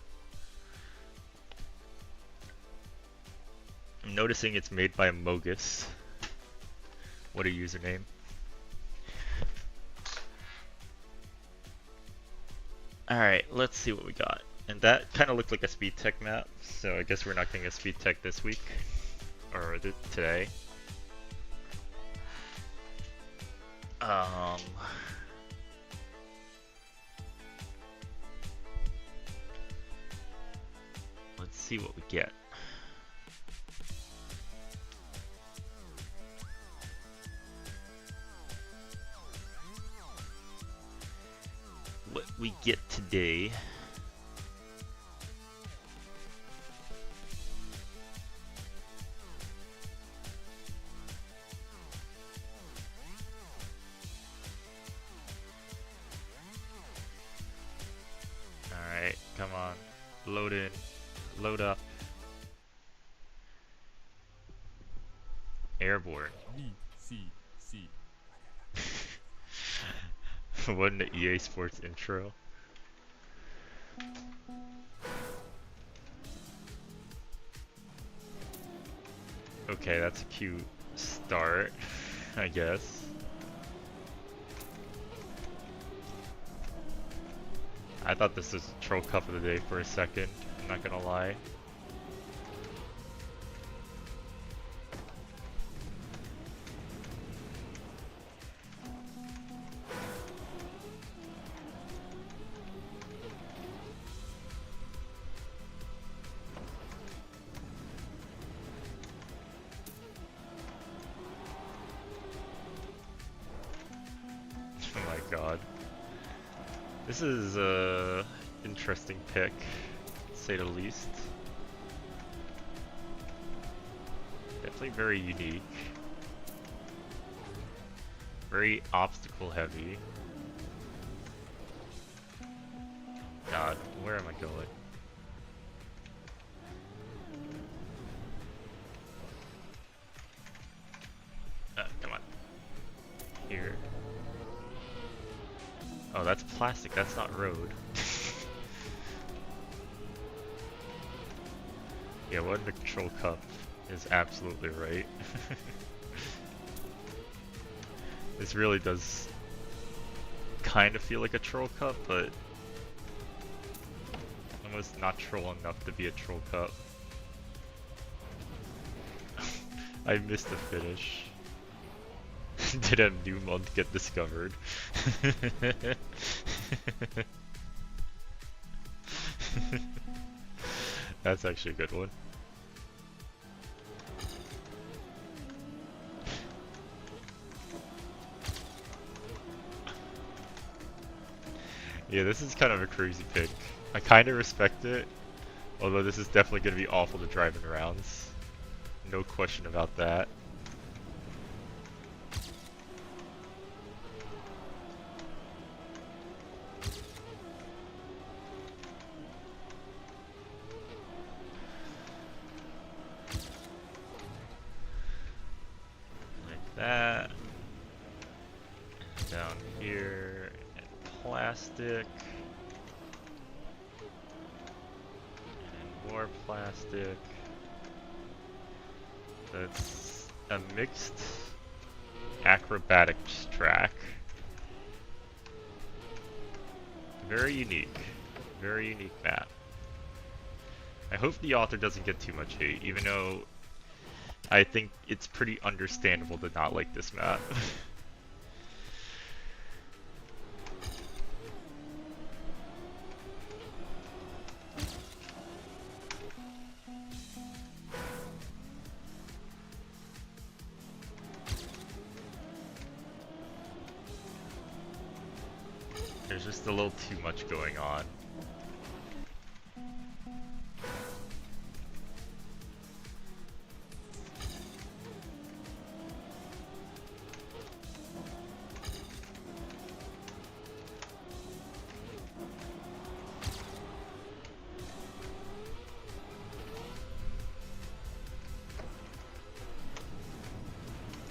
I'm noticing it's made by Mogus. What a username. Alright, let's see what we got. And that kind of looked like a speed tech map, so I guess we're not getting a speed tech this week. Or today. Let's see what we get. What we get today. Alright, come on. Load in. Load up. Airborne. What an EA Sports intro. Okay, that's a cute start, I guess. I thought this was a troll cup of the day for a second, I'm not gonna lie. god. This is a interesting pick, to say the least. Definitely very unique. Very obstacle heavy. God, where am I going? Come on. Here. Oh, that's plastic, that's not road. Yeah, what the control cup is absolutely right. This really does kind of feel like a troll cup, but almost not troll enough to be a troll cup. I missed the finish. Did a new month get discovered? That's actually a good one. Yeah, this is kind of a crazy pick. I kind of respect it, although this is definitely going to be awful to drive in rounds. No question about that. Like that. And down here, and plastic. And more plastic. That's a mixed acrobatics track. Very unique. Very unique map. I hope the author doesn't get too much hate, even though I think it's pretty understandable to not like this map. There's just a little too much going on.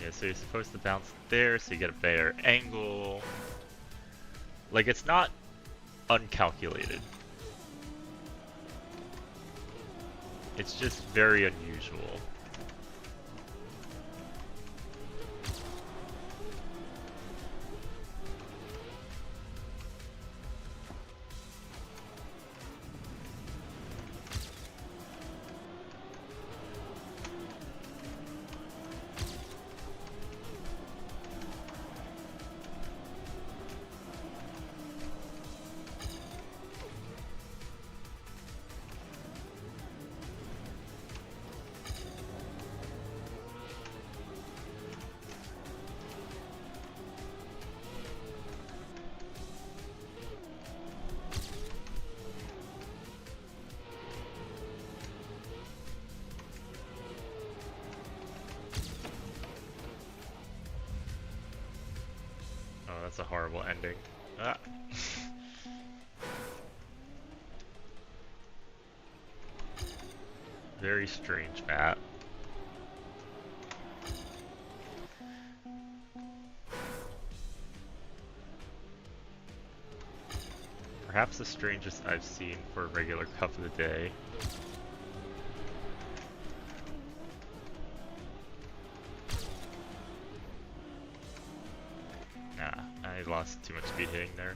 Yeah, so you're supposed to bounce there so you get a better angle. Like, it's not uncalculated. It's just very unusual. Oh, that's a horrible ending. Ah. Very strange map. Perhaps the strangest I've seen for a regular cup of the day. Nah, I lost too much speed hitting there.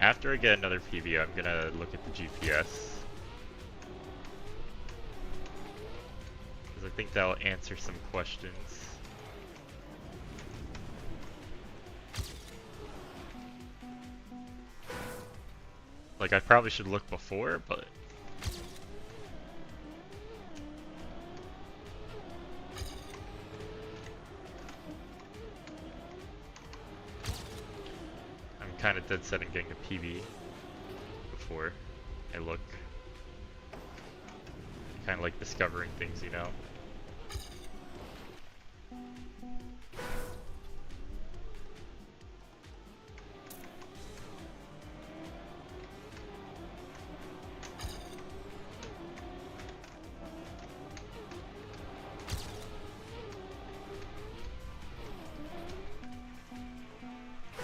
After I get another PB, I'm gonna look at the GPS. Because I think that'll answer some questions. Like, I probably should look before, but kind of dead set on getting a PB before I look. Kind of like discovering things, you know?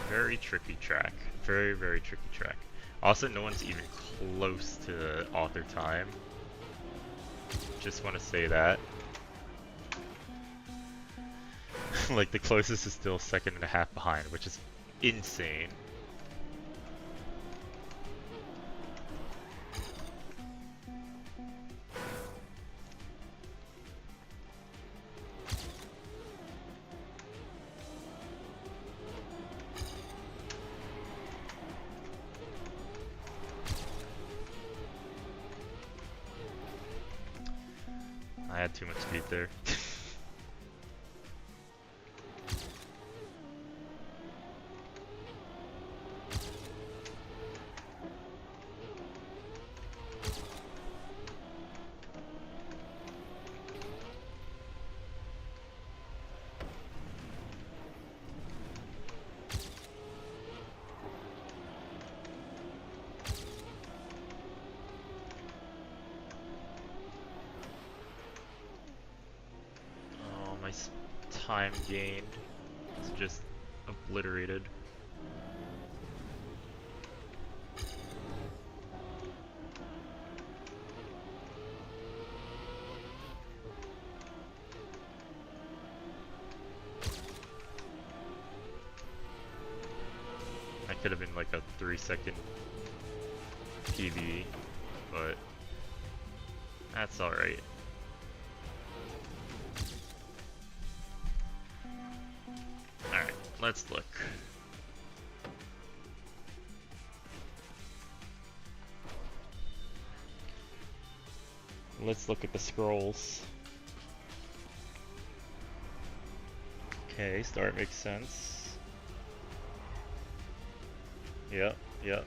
Very tricky track. Very, very tricky track. Also, no one's even close to author time. Just want to say that. Like, the closest is still 1.5 behind, which is insane. I had too much speed there. Time gained is just obliterated. That could have been like a 3-second PB, but that's alright. Let's look. Let's look at the scrolls. Okay, start makes sense. Yep, yep.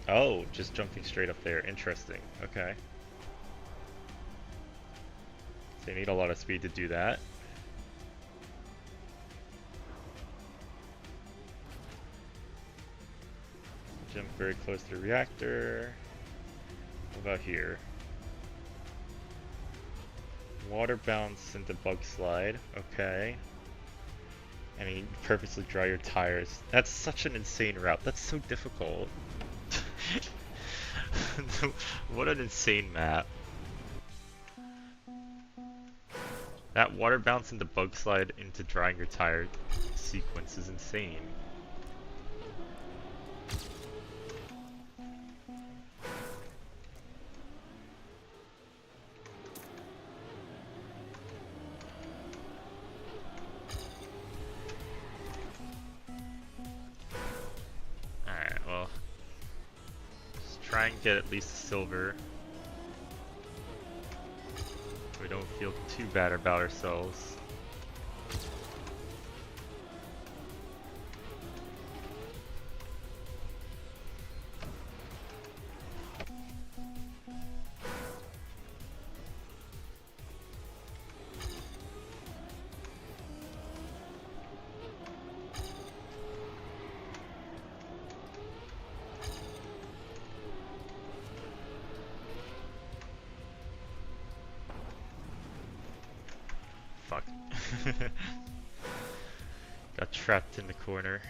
Oh, just jumping straight up there. Interesting. Okay. So you need a lot of speed to do that. Jump very close to the reactor. What about here? Water bounce into bug slide. Okay. And you purposely dry your tires. That's such an insane route. That's so difficult. What an insane map. That water bounce into bug slide into drying your tire sequence is insane. Try and get at least a silver. So we don't feel too bad about ourselves. Fuck. Got trapped in the corner.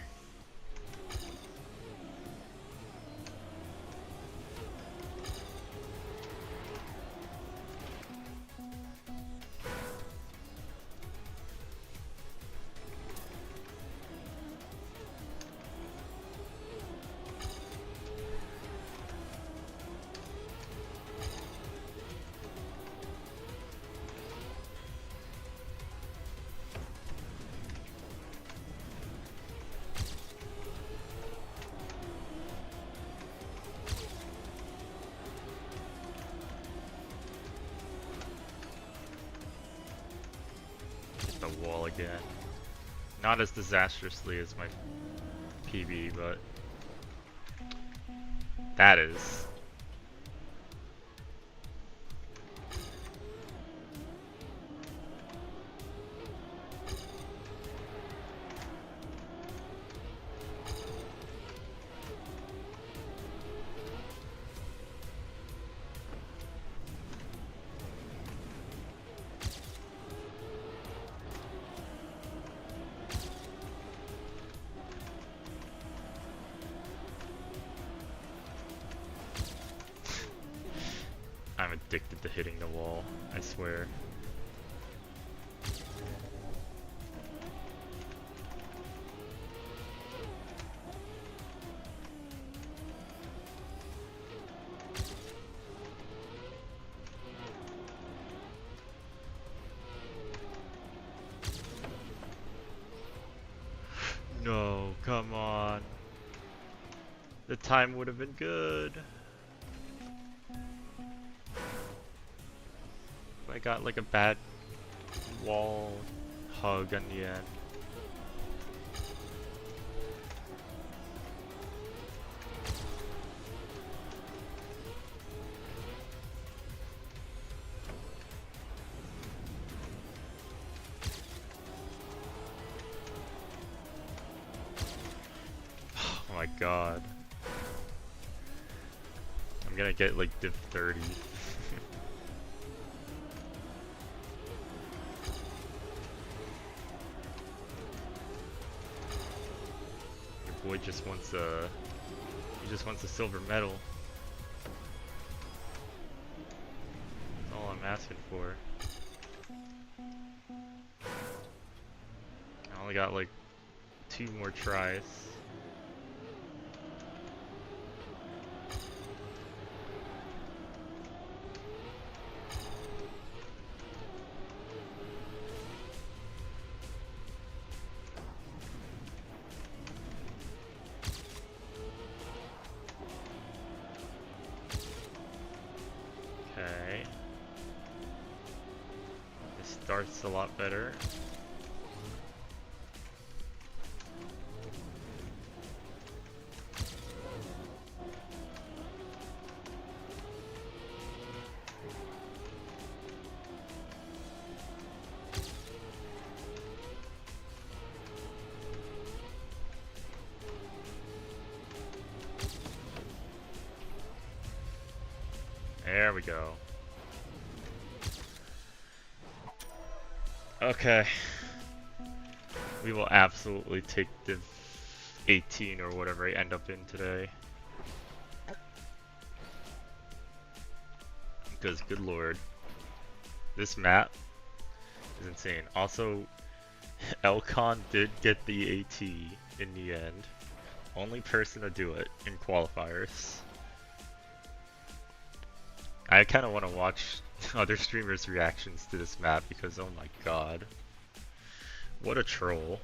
The wall again. Not as disastrously as my PB, but that is. I'm addicted to hitting the wall, I swear. No, come on. The time would have been good. I got like a bad wall hug in the end. Oh my god. I'm gonna get like div 30. Your boy just wants a... He just wants a silver medal. That's all I'm asking for. I only got like 2 more tries. Okay. This starts a lot better. There we go. Okay. We will absolutely take the 18 or whatever I end up in today. Because, good lord. This map is insane. Also, Elcon did get the AT in the end. Only person to do it in qualifiers. I kind of want to watch other streamers' reactions to this map because, oh my god. What a troll.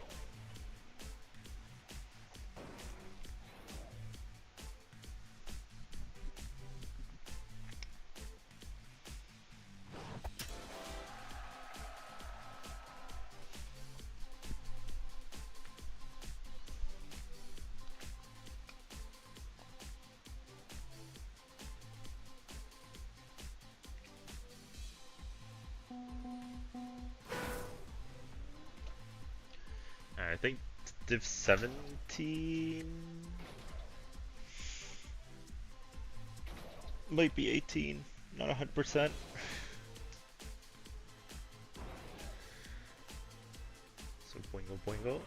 I think div 17 might be 18, not 100%. So boingo boingo.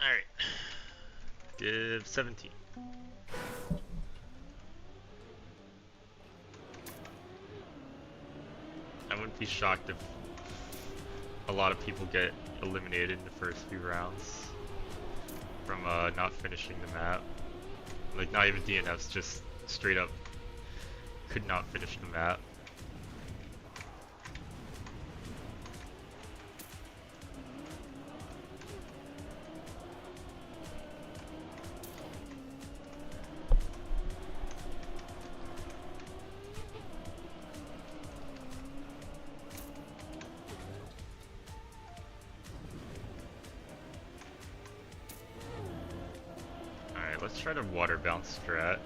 Alright. Div 17. I wouldn't be shocked if a lot of people get eliminated in the first few rounds from not finishing the map. Like, not even DNFs, just straight up could not finish the map. Alright, let's try the water bounce strat.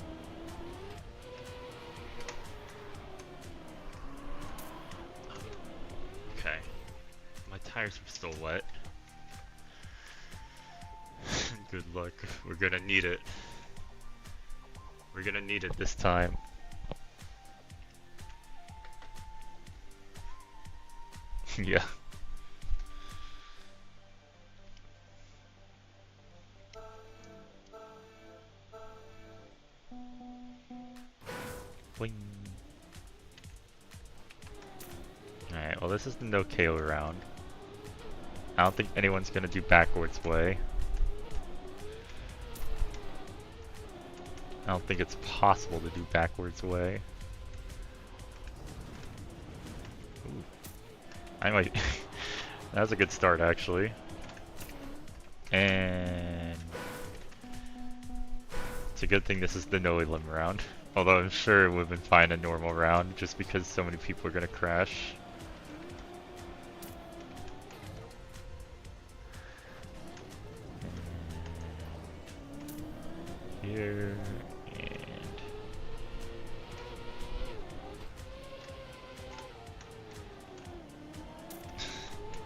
Okay. My tires are still wet. Good luck. We're gonna need it. We're gonna need it this time. Yeah. Boing. Alright, well this is the no KO round. I don't think anyone's gonna do backwards way. I don't think it's possible to do backwards way. Ooh. I might. That was a good start actually. And it's a good thing this is the no elim round. Although I'm sure it would have been fine a normal round just because so many people are gonna crash. And here and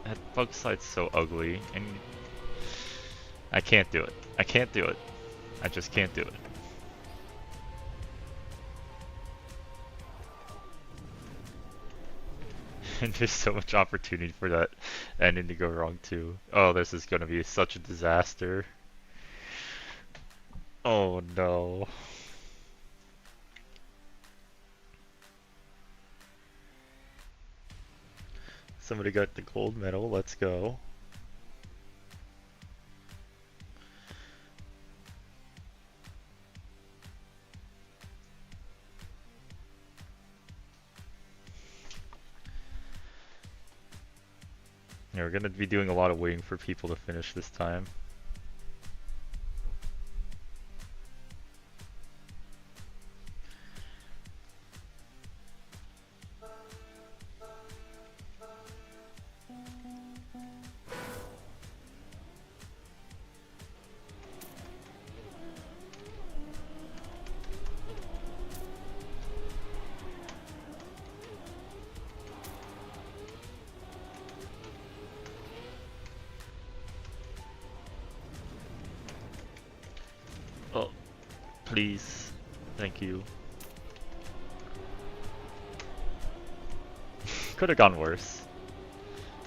that bug slide's so ugly and I can't do it. I can't do it. I just can't do it. And there's so much opportunity for that ending to go wrong too. Oh, this is gonna be such a disaster. Oh no. Somebody got the gold medal, let's go. Yeah, we're gonna be doing a lot of waiting for people to finish this time. Oh, please. Thank you. Could have gone worse.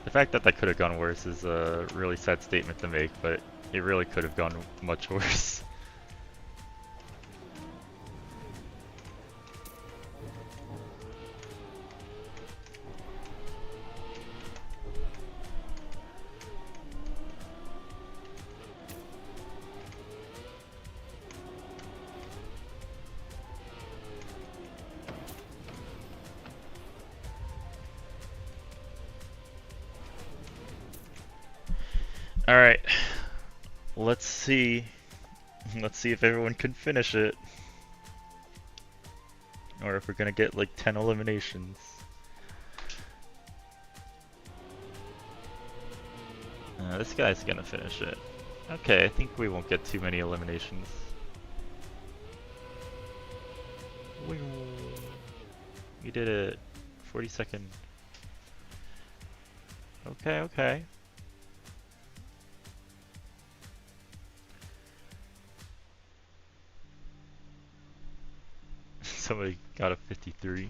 The fact that that could have gone worse is a really sad statement to make, but it really could have gone much worse. Alright, let's see. Let's see if everyone can finish it. Or if we're gonna get like 10 eliminations. This guy's gonna finish it. Okay, I think we won't get too many eliminations. We did it. 42nd. Okay, okay. Somebody got a 53.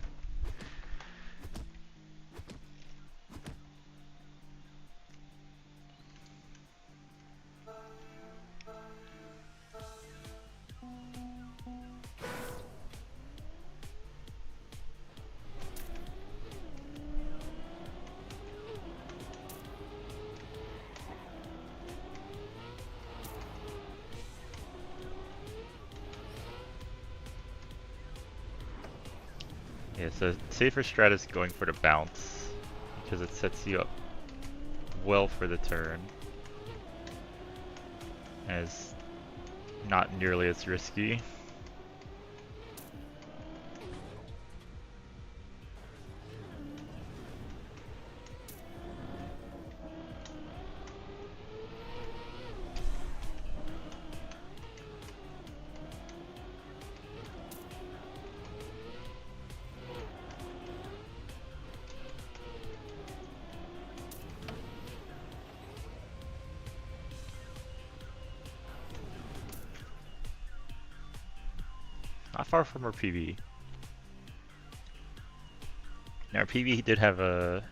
Yeah, so safer strat is going for the bounce because it sets you up well for the turn. And it's not nearly as risky. Not far from our PB. Now our PB did have a,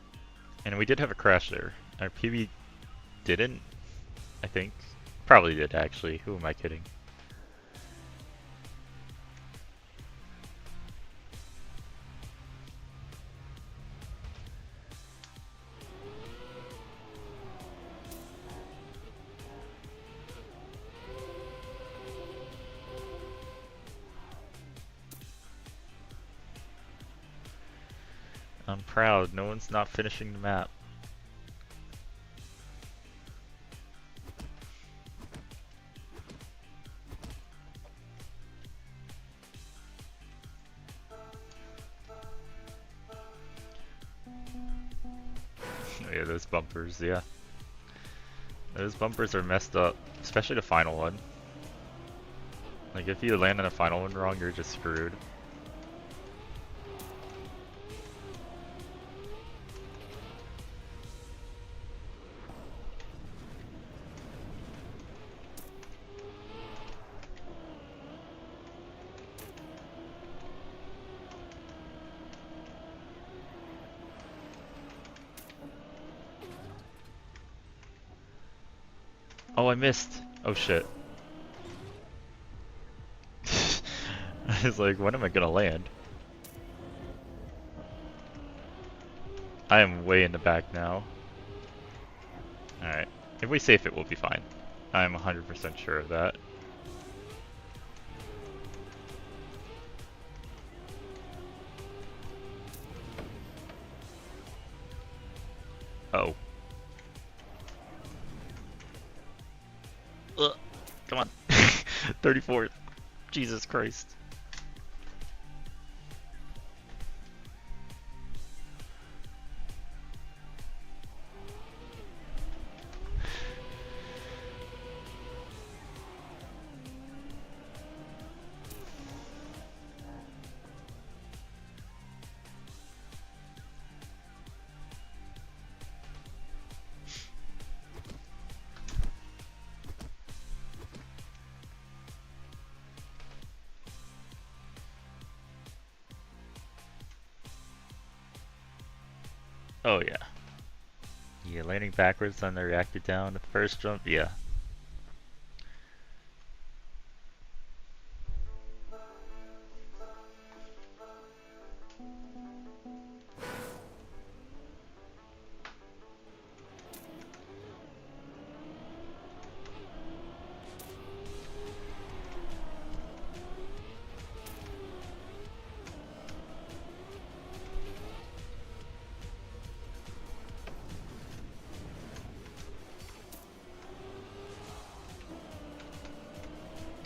and we did have a crash there. Our PB didn't, I think. Probably did actually. Who am I kidding? I'm proud. No one's not finishing the map. Yeah, those bumpers, yeah. Those bumpers are messed up, especially the final one. Like, if you land on the final one wrong, you're just screwed. Oh, I missed! Oh shit. I was like, when am I gonna land? I am way in the back now. Alright. If we safe it, we'll be fine. I'm 100% sure of that. Oh. Ugh. Come on. 34th. Jesus Christ. Oh yeah. Yeah, landing backwards on the reactor down at the first jump, yeah.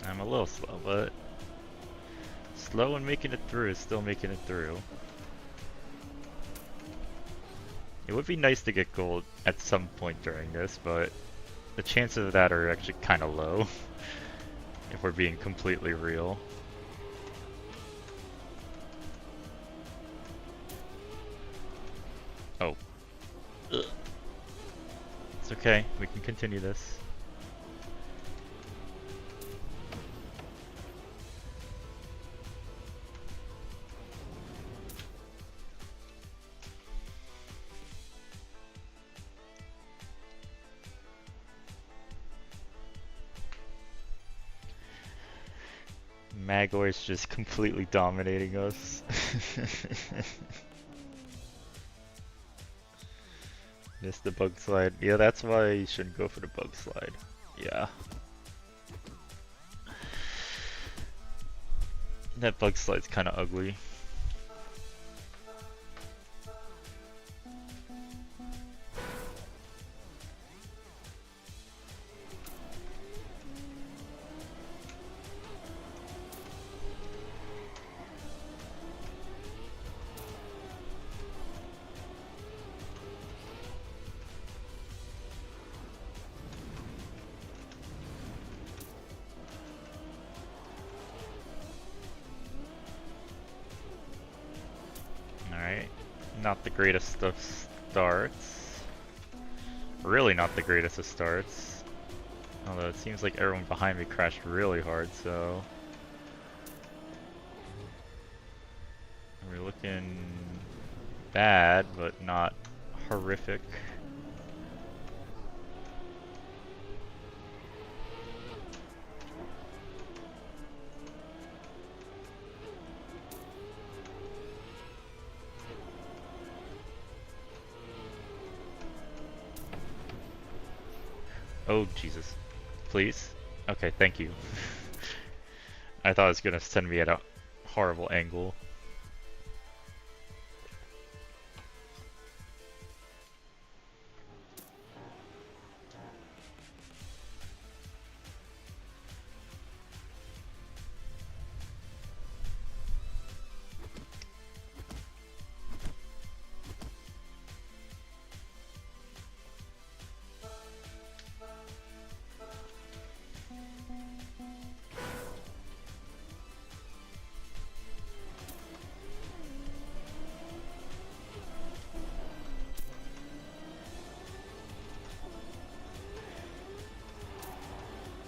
I'm a little slow, but slow and making it through is still making it through. It would be nice to get gold at some point during this, but the chances of that are actually kind of low, if we're being completely real. Oh. Ugh. It's okay, we can continue this. Magor's just completely dominating us. Missed the bug slide. Yeah, that's why you shouldn't go for the bug slide. Yeah. That bug slide's kind of ugly. Not the greatest of starts. Really not the greatest of starts. Although it seems like everyone behind me crashed really hard, so... We're looking bad, but not horrific. Oh, Jesus. Please? Okay, thank you. I thought it was gonna send me at a horrible angle.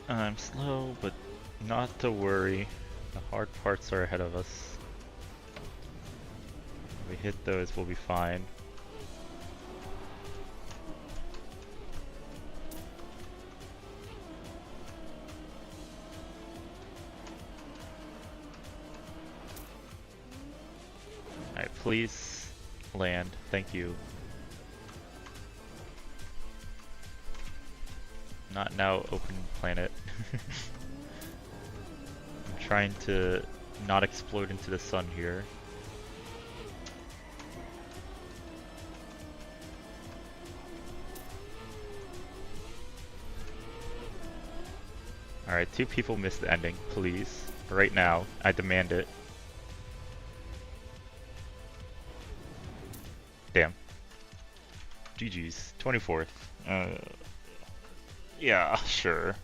I'm slow, but not to worry. The hard parts are ahead of us. If we hit those, we'll be fine. Alright, please land. Thank you. Not now, open planet. I'm trying to not explode into the sun here. Alright, 2 people missed the ending, please. Right now, I demand it. Damn. GG's. 24th. Yeah, sure.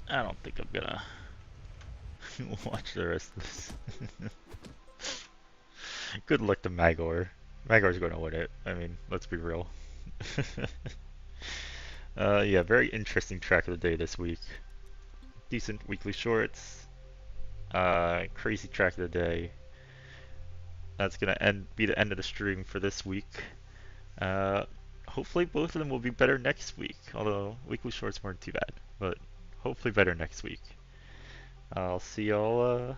I don't think I'm gonna watch the rest of this. Good luck to Magor. Magor's gonna win it. I mean, let's be real. Yeah, very interesting track of the day this week. Decent weekly shorts. Crazy track of the day. That's gonna be the end of the stream for this week. Hopefully both of them will be better next week. Although weekly shorts weren't too bad, but hopefully better next week. I'll see y'all.